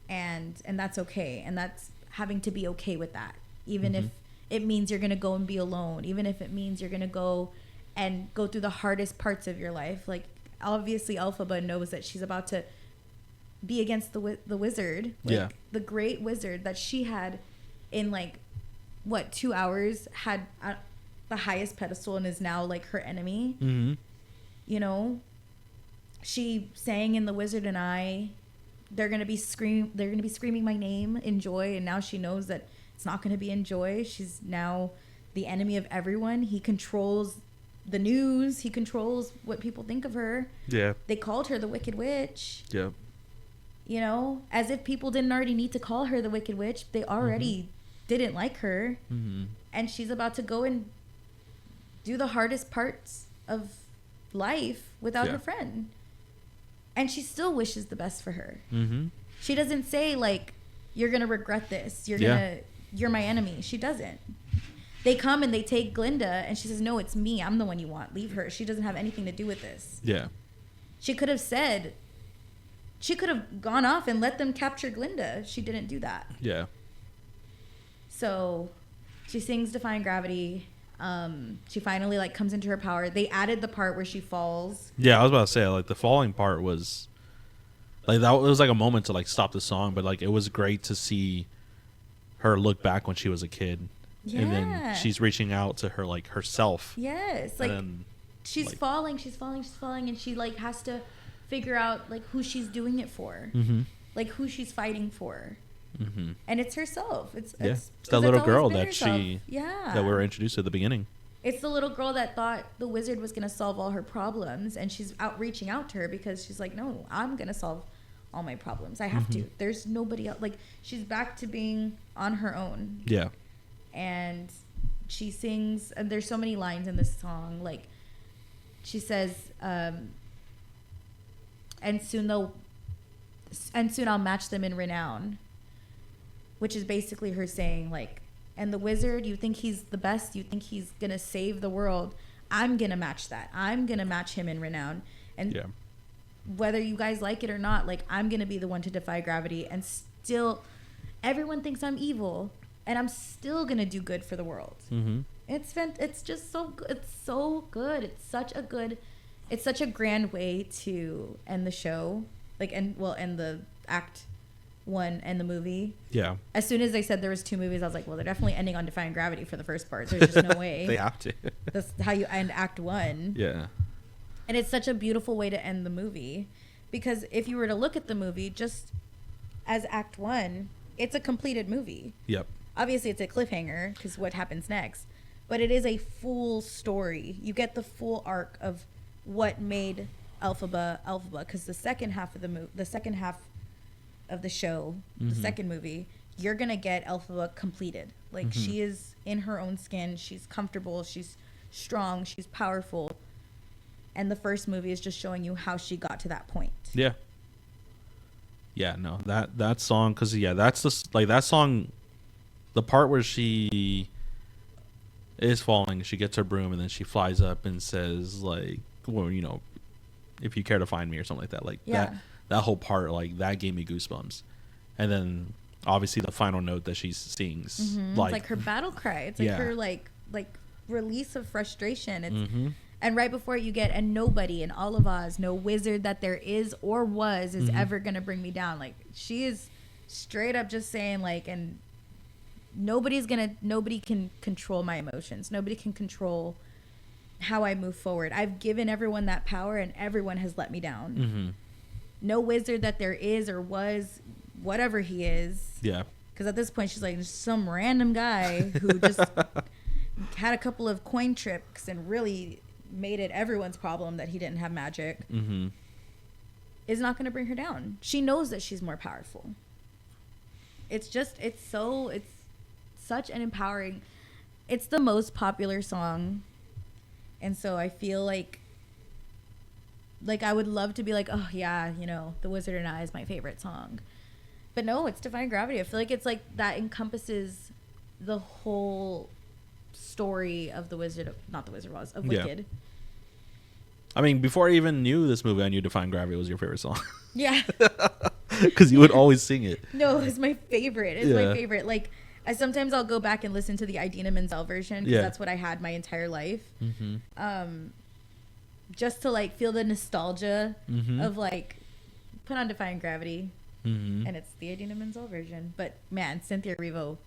And that's okay. And that's having to be okay with that. Even if it means you're going to go and be alone, even if it means you're going to go and go through the hardest parts of your life. Like, obviously Elphaba knows that she's about to be against the wizard, like the great wizard that she had in like what 2 hours had the highest pedestal and is now like her enemy. You know, she sang in The Wizard and I. They're gonna be screaming my name in joy, and now she knows that it's not going to be in joy. She's now the enemy of everyone. He controls the news. He controls what people think of her. Yeah. They called her the Wicked Witch. Yeah. You know, as if people didn't already need to call her the Wicked Witch. They already didn't like her. And she's about to go and do the hardest parts of life without her friend. And she still wishes the best for her. She doesn't say, like, you're going to regret this. You're my enemy. She doesn't. They come and they take Glinda, and she says, no, it's me. I'm the one you want. Leave her. She doesn't have anything to do with this. Yeah. She could have gone off and let them capture Glinda. She didn't do that. Yeah. So she sings Defying Gravity. She finally like comes into her power. They added the part where she falls. Yeah, I was about to say, like, the falling part was like, that was like a moment to like stop the song, but like it was great to see her look back when she was a kid. Yeah. And then she's reaching out to her, like, herself. Yes. Like, then, she's like, falling, and she like has to figure out like who she's doing it for. Like who she's fighting for. And it's herself. It's that little girl that herself. that we were introduced to at the beginning. It's the little girl that thought the wizard was going to solve all her problems, and she's reaching out to her because she's like, no, I'm going to solve all my problems. I have to. There's nobody else. Like, she's back to being on her own. Yeah. And she sings, and there's so many lines in this song. Like, she says, and soon I'll match them in renown, which is basically her saying, like, and the wizard, you think he's the best, you think he's gonna save the world, I'm gonna match that. I'm gonna match him in renown. And whether you guys like it or not, like, I'm gonna be the one to defy gravity, and still everyone thinks I'm evil, and I'm still gonna do good for the world. It's just so good. It's so good. It's such a good it's such a grand way to end the show, like end the act one and the movie. Yeah. As soon as they said there was 2 movies, I was like, well, they're definitely ending on Defying Gravity for the first part. There's just no way. They have to. That's how you end Act 1. Yeah. And it's such a beautiful way to end the movie, because if you were to look at the movie just as Act 1, it's a completed movie. Yep. Obviously, it's a cliffhanger because what happens next, but it is a full story. You get the full arc of what made Elphaba, because the second half of the second half of the show, the second movie, you're gonna get Elphaba completed. Like, she is in her own skin. She's comfortable. She's strong. She's powerful. And the first movie is just showing you how she got to that point. Yeah. Yeah, no, that song, because that's that song, the part where she is falling, she gets her broom and then she flies up and says, like, well, if you care to find me, or something like that. Like, that whole part, like, that gave me goosebumps. And then obviously the final note that she sings, It's like her battle cry. It's like her like release of frustration. It's and right before it, you get, and nobody in all of Oz, no wizard that there is or was, is ever gonna bring me down. Like, she is straight up just saying, like, and nobody can control my emotions. Nobody can control how I move forward. I've given everyone that power and everyone has let me down. No wizard that there is or was, whatever he is. Yeah. Because at this point, she's like some random guy who just had a couple of coin tricks and really made it everyone's problem that he didn't have magic. Is not going to bring her down. She knows that she's more powerful. It's such an empowering, it's the most popular song. And so I feel like I would love to be like, oh yeah, The Wizard and I is my favorite song. But no, it's Defying Gravity. I feel like it's like that encompasses the whole story of of Wicked. I mean, before I even knew this movie, I knew Defying Gravity was your favorite song. Yeah. Because you would always sing it. No, it's my favorite. It's my favorite. Like, sometimes I'll go back and listen to the Idina Menzel version, because that's what I had my entire life. Just to, like, feel the nostalgia of, like, put on Defying Gravity. And it's the Idina Menzel version. But, man, Cynthia Erivo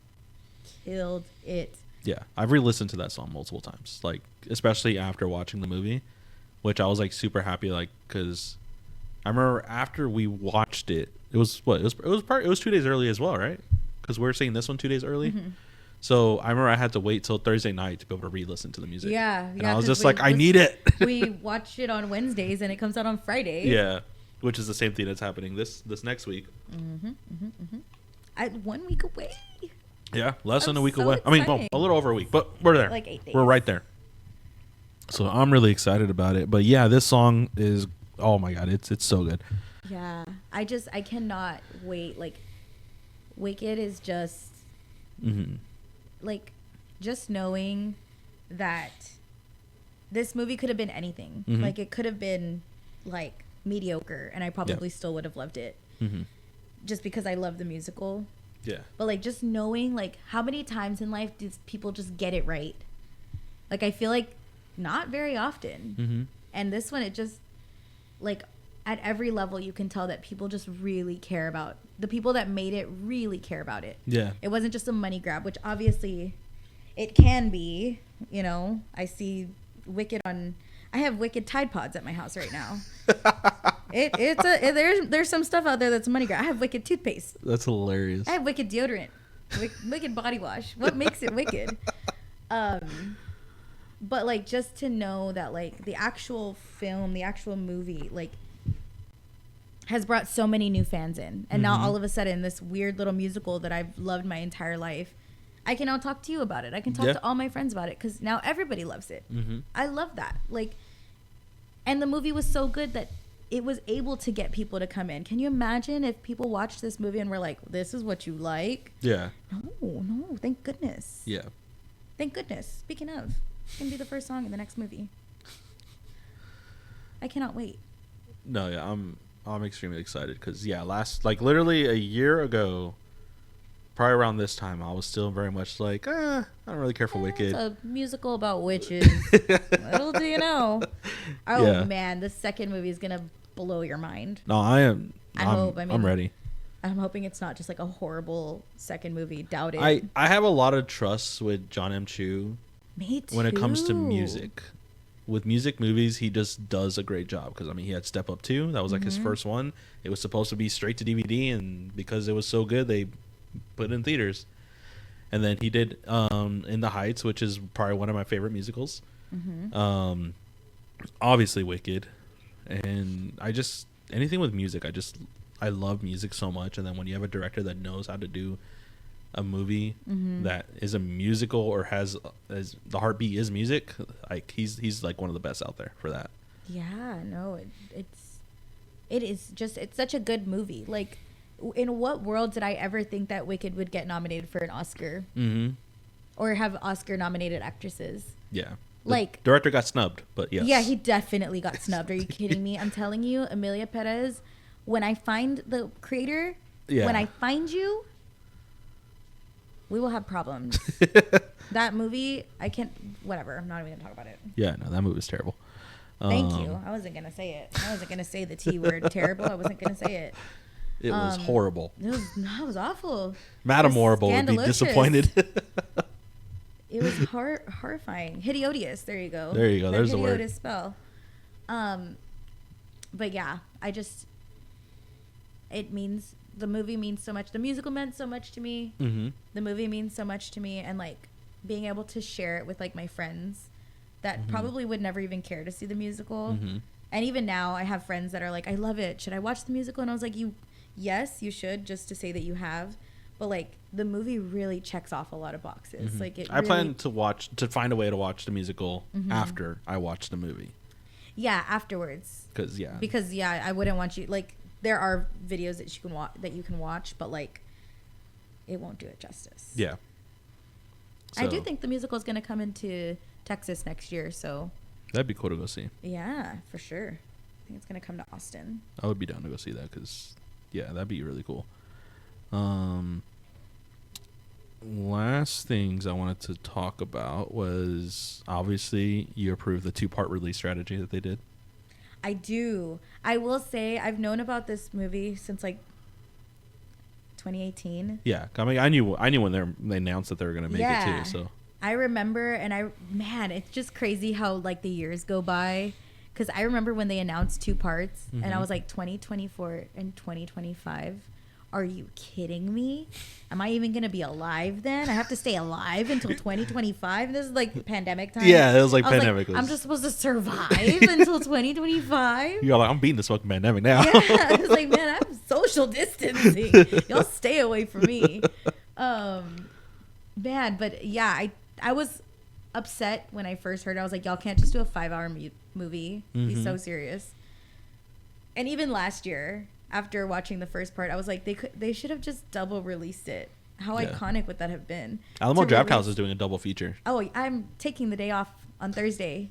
killed it. Yeah, I've re-listened to that song multiple times, like, especially after watching the movie, which I was, like, super happy, like, because I remember after we watched it, it was 2 days early as well, right? Because we're seeing this one 2 days early. So I remember I had to wait till Thursday night to be able to re-listen to the music. Yeah, and I was just like, I need it. We watched it on Wednesdays and it comes out on Friday. Yeah, which is the same thing that's happening this next week. 1 week away. Yeah, less than a week so away. exciting. I mean, well, a little over a week, but we're there. Like 8 days. We're right there. So I'm really excited about it. But yeah, this song is, oh my God, it's so good. Yeah, I cannot wait. Like, Wicked is just, like, just knowing that this movie could have been anything. Like, it could have been, like, mediocre, and I probably still would have loved it. Just because I love the musical. Yeah. But, like, just knowing, like, how many times in life do people just get it right? Like, I feel like not very often. And this one, it just, like, at every level, you can tell that people just really care about, the people that made it really care about it. Yeah. It wasn't just a money grab, which obviously it can be. I see Wicked I have Wicked Tide Pods at my house right now. There's some stuff out there that's a money grab. I have Wicked toothpaste. That's hilarious. I have Wicked deodorant. Wicked body wash. What makes it Wicked? But, like, just to know that, like, the actual film, the actual movie, like, has brought so many new fans in. And now all of a sudden, this weird little musical that I've loved my entire life, I can now talk to you about it. I can talk to all my friends about it, because now everybody loves it. I love that. Like, and the movie was so good that it was able to get people to come in. Can you imagine if people watched this movie and were like, this is what you like? Yeah. No, thank goodness. Yeah. Thank goodness. Speaking of, it's going to be the first song in the next movie. I cannot wait. No, yeah, I'm extremely excited because literally a year ago, probably around this time, I was still very much like, I don't really care for Wicked. It's a musical about witches. Little do you know. Oh Yeah. man, the second movie is gonna blow your mind. No, I am. I'm ready. I'm hoping it's not just like a horrible second movie. Doubt it. I have a lot of trust with John M. Chu Me too. when it comes to music. With music movies, he just does a great job. Because, I mean, he had Step Up 2. That was like his first one. It was supposed to be straight to DVD. And because it was so good, they put it in theaters. And then he did In the Heights, which is probably one of my favorite musicals. Obviously, Wicked. And anything with music, I love music so much. And then when you have a director that knows how to do a movie that is a musical or has as the heartbeat is music, like he's like one of the best out there for that. Yeah, no, it's such a good movie. Like, in what world did I ever think that Wicked would get nominated for an Oscar or have Oscar nominated actresses? Yeah, like, director got snubbed, but yes. Yeah, he definitely got snubbed. Are you kidding me? I'm telling you, Emilia Perez. When I find the creator, when I find you, we will have problems. That movie, I can't. Whatever. I'm not even gonna talk about it. Yeah, no, that movie was terrible. Thank you. I wasn't gonna say it. I wasn't gonna say the T word. Terrible. I wasn't gonna say it. It was horrible. That was awful. Madame Horrible would be disappointed. It was horrifying. Hideous. There you go. There you go. There's the word. Hideous spell. But yeah, the movie means so much. The musical meant so much to me. The movie means so much to me, and like being able to share it with like my friends that probably would never even care to see the musical. And even now, I have friends that are like, "I love it. Should I watch the musical?" And I was like, yes, you should, just to say that you have. But like the movie really checks off a lot of boxes. Like I plan to find a way to watch the musical after I watch the movie. Yeah, afterwards. Because I wouldn't want you like. There are videos that you can watch, but like, it won't do it justice. Yeah. I do think the musical is going to come into Texas next year, so that'd be cool to go see. Yeah, for sure. I think it's going to come to Austin. I would be down to go see that because, that'd be really cool. Last things I wanted to talk about was obviously you approved the 2-part release strategy that they did. I do. I will say I've known about this movie since like 2018. Yeah, I mean, I knew when they announced that they were going to make it too. So I remember, and it's just crazy how like the years go by. Because I remember when they announced 2 parts, and I was like 2024 and 2025. Are you kidding me? Am I even going to be alive then? I have to stay alive until 2025? This is like pandemic time. Yeah, it was like pandemic. I'm just supposed to survive until 2025? You're like, I'm beating this fucking pandemic now. Yeah, I was like, man, I'm social distancing. Y'all stay away from me. Man, but yeah, I was upset when I first heard it. I was like, y'all can't just do a 5-hour movie. Be so serious. And even last year, after watching the first part, I was like, they should have just double released it. How iconic would that have been? Alamo Drafthouse is doing a double feature. Oh, I'm taking the day off on Thursday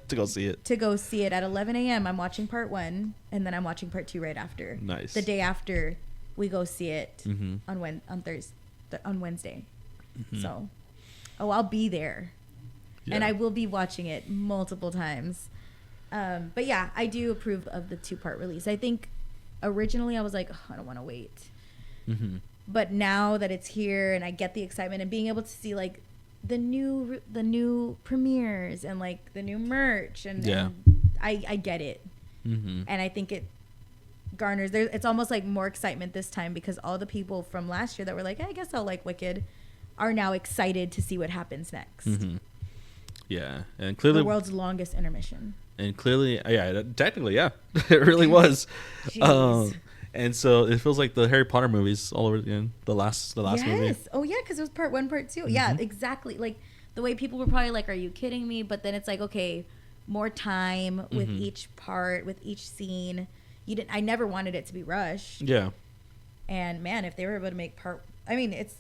to go see it. At 11 a.m. I'm watching part 1, and then I'm watching part 2 right after. Nice. The day after, we go see it on Wednesday. So, I'll be there, and I will be watching it multiple times. But yeah, I do approve of the 2-part release. I think originally I was like, I don't want to wait. But now that it's here and I get the excitement and being able to see like the new premieres and like the new merch and I get it. And I think it garners it's almost like more excitement this time because all the people from last year that were like, I guess I'll like Wicked are now excited to see what happens next. Yeah, and clearly the world's longest intermission. And clearly, technically, it really was. And so it feels like the Harry Potter movies all over again. The last movie. Oh yeah, because it was part 1, part 2. Yeah, exactly. Like the way people were probably like, "Are you kidding me?" But then it's like, okay, more time with each part, with each scene. I never wanted it to be rushed. Yeah. And man, if they were able to make it's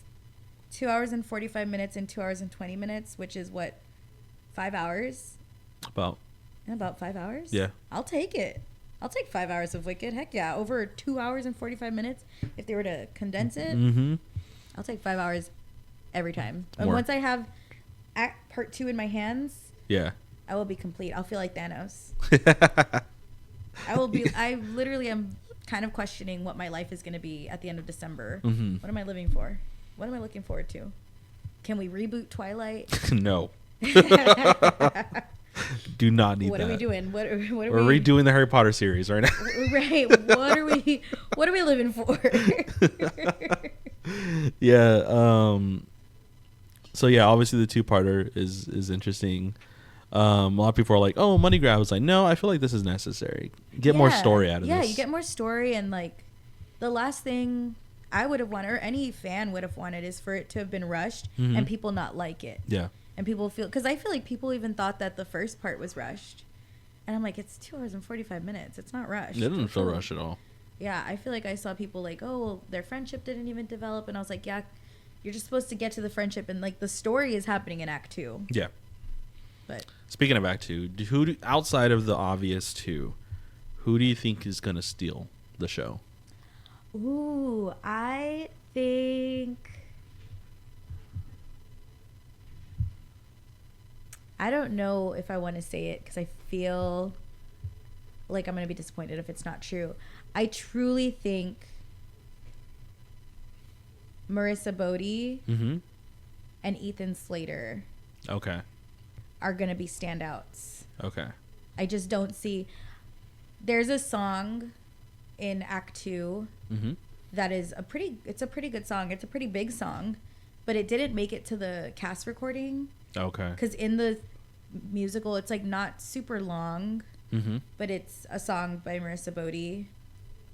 2 hours and 45 minutes and 2 hours and 20 minutes, which is what, 5 hours? About 5 hours? Yeah. I'll take it. I'll take 5 hours of Wicked. Heck yeah. Over 2 hours and 45 minutes if they were to condense it. I'll take 5 hours every time. And More. once I have act part 2 in my hands, Yeah. I will be complete. I'll feel like Thanos. I literally am kind of questioning what my life is going to be at the end of December. Mm-hmm. What am I living for? What am I looking forward to? Can we reboot Twilight? No. Do not need What that. are we doing? What are We're we redoing the Harry Potter series right now. Right. What are we living for? Yeah. So yeah, obviously the two-parter is interesting. A lot of people are like, "Oh, money grab." It's like, no, I feel like this is necessary. Get more story out of this. Yeah, you get more story, and like the last thing I would have wanted, or any fan would have wanted, is for it to have been rushed and people not like it. Yeah. And people feel, because I feel like people even thought that the first part was rushed, and I'm like, it's 2 hours and 45 minutes. It's not rushed. It didn't feel rushed at all. Yeah, I feel like I saw people like, oh, well, their friendship didn't even develop, and I was like, yeah, you're just supposed to get to the friendship, and like the story is happening in Act 2. Yeah. But Speaking of Act 2, outside of the obvious two, who do you think is gonna steal the show? ooh, I think, I don't know if I want to say it because I feel like I'm going to be disappointed if it's not true. I truly think Marissa Bodie Mm-hmm. and Ethan Slater Okay. are going to be standouts. Okay. I just don't see. There's a song in Act 2 Mm-hmm. that is it's a pretty good song. It's a pretty big song, but it didn't make it to the cast recording. Okay. Because in the musical, it's like not super long, Mm-hmm. but it's a song by Marissa Bodie,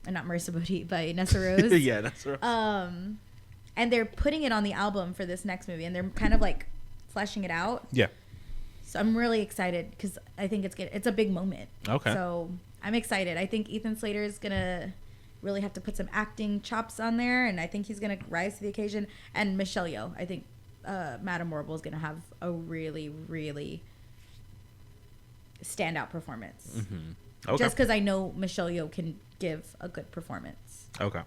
and not Marissa Bodie, by Nessa Rose. Yeah, that's right. And they're putting it on the album for this next movie, and they're kind of like fleshing it out. Yeah. So I'm really excited because I think it's good. It's a big moment. Okay. So I'm excited. I think Ethan Slater is gonna really have to put some acting chops on there, and I think he's gonna rise to the occasion. And Michelle Yeoh, I think Madame Morrible is gonna have a really, really standout performance. Mm-hmm. Okay. Just because I know Michelle Yeoh can give a good performance. Okay.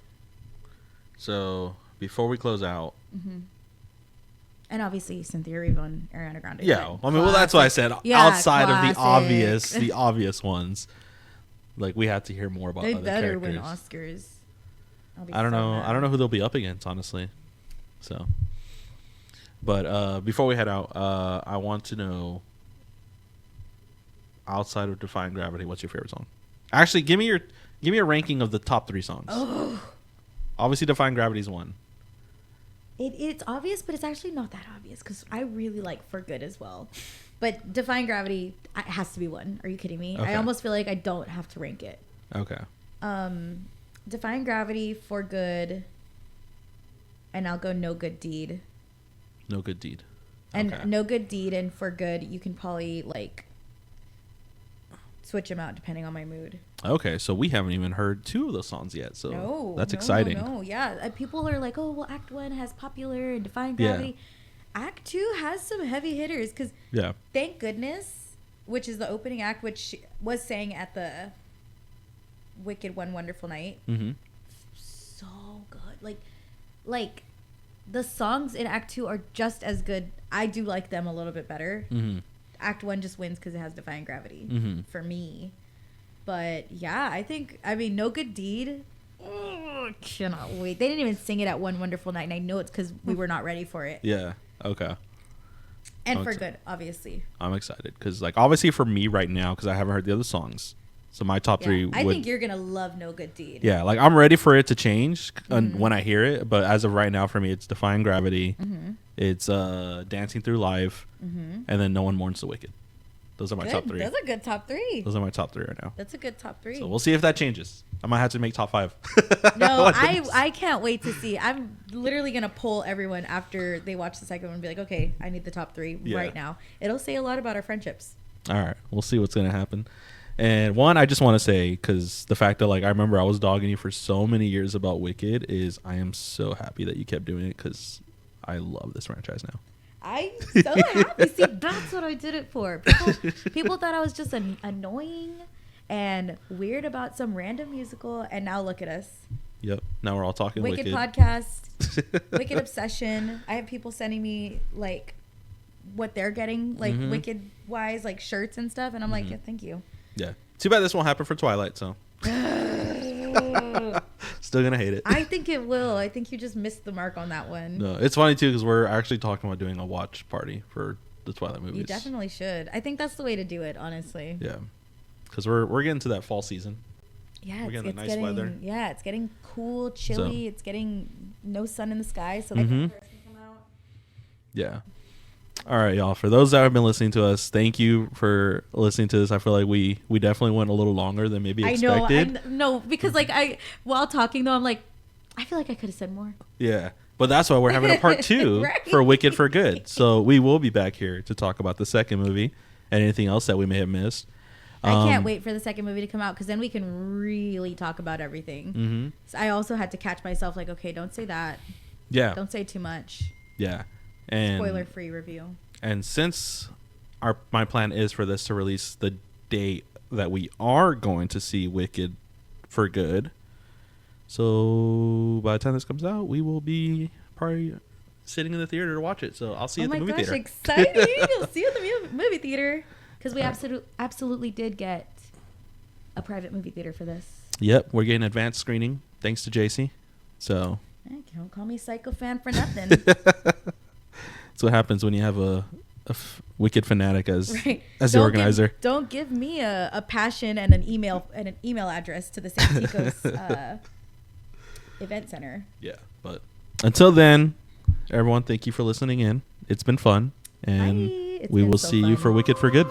So before we close out, And obviously Cynthia Erivo and Ariana Grande. yeah, but I mean, well, that's why I said Yeah, outside of classic. the obvious ones, like we have to hear more about They other better characters. win Oscars. I'll be I don't so know. mad. I don't know who they'll be up against, honestly. So, but before we head out, I want to know, outside of Defying Gravity, what's your favorite song? Actually, give me a ranking of the top 3 songs. Oh. Obviously, Defying Gravity is one. It's obvious, but it's actually not that obvious because I really like For Good as well. But Defying Gravity has to be one. Are you kidding me? Okay. I almost feel like I don't have to rank it. Okay. Defying Gravity, For Good, and I'll go No Good Deed. No Good Deed. And Okay. No Good Deed and For Good, you can probably like switch them out depending on my mood. Okay, so we haven't even heard 2 of those songs yet, so No, that's no, exciting. No, yeah. People are like, oh, well, Act 1 has Popular and Defying Yeah. Gravity. Act 2 has some heavy hitters because Yeah. Thank Goodness, which is the opening act, which she was sang at the Wicked One Wonderful Night. Mm-hmm. So good. Like the songs in Act 2 are just as good. I do like them a little bit better. Mm-hmm. Act 1 just wins because it has Defying Gravity for me. But yeah, I mean, No Good Deed. Oh, cannot wait. They didn't even sing it at One Wonderful Night, and I know it's because we were not ready for it. Yeah. Okay. And I'm For excited. Good, obviously. I'm excited because, like, obviously for me right now, because I haven't heard the other songs, so my top Yeah. 3 I would. think you're gonna love No Good Deed. Yeah, like I'm ready for it to change when I hear it, but as of right now, for me, it's Defying Gravity, it's Dancing Through Life, and then No One Mourns the Wicked. Those are my Good. top 3. That's a good top 3. Those are my top 3 right now. That's a good top 3. So we'll see if that changes. I might have to make top 5. No, I can't wait to see. I'm literally gonna poll everyone after they watch the second one and be like, okay, I need the top 3 Yeah. right now. It'll say a lot about our friendships. All right, we'll see what's gonna happen. And one, I just want to say, because the fact that, like, I remember I was dogging you for so many years about Wicked, is I am so happy that you kept doing it because I love this franchise now. I'm so happy. See, that's what I did it for. People thought I was just annoying and weird about some random musical, and now look at us. Yep. Now we're all talking Wicked Wicked. podcast. Wicked Obsession. I have people sending me like what they're getting, like Wicked wise, like shirts and stuff, and I'm like, yeah, thank you. Yeah. Too bad this won't happen for Twilight. So. Still gonna hate it. I think it will. I think you just missed the mark on that one. No, it's funny too because we're actually talking about doing a watch party for the Twilight movies. You definitely should. I think that's the way to do it, honestly. Yeah, because we're getting to that fall season. Yeah, we're getting it's nice getting, weather. Yeah, it's getting cool, chilly. So. It's getting no sun in the sky, so the colors can come out. Yeah. All right, y'all. For those that have been listening to us, thank you for listening to this. I feel like we definitely went a little longer than maybe expected. I know, because like while talking though, I'm like, I feel like I could have said more. Yeah, but that's why we're having a part 2 Right. for Wicked for Good. So we will be back here to talk about the second movie and anything else that we may have missed. I can't wait for the second movie to come out because then we can really talk about everything. Mm-hmm. So I also had to catch myself like, okay, don't say that. Yeah. Don't say too much. Yeah. And Spoiler-free review. And since my plan is for this to release the date that we are going to see Wicked for Good, so by the time this comes out, we will be probably sitting in the theater to watch it. So I'll see you at the movie theater. Oh my gosh, exciting! We'll see you at the movie theater because we absolutely did get a private movie theater for this. Yep, we're getting advanced screening thanks to Jaci. So don't call me psycho fan for nothing. That's what happens when you have a Wicked fanatic as the organizer. Don't give me a passion and an email address to the San Francisco's event center. Yeah, but until then, everyone, thank you for listening in. It's been fun, and Bye. we will see you for Wicked for Good.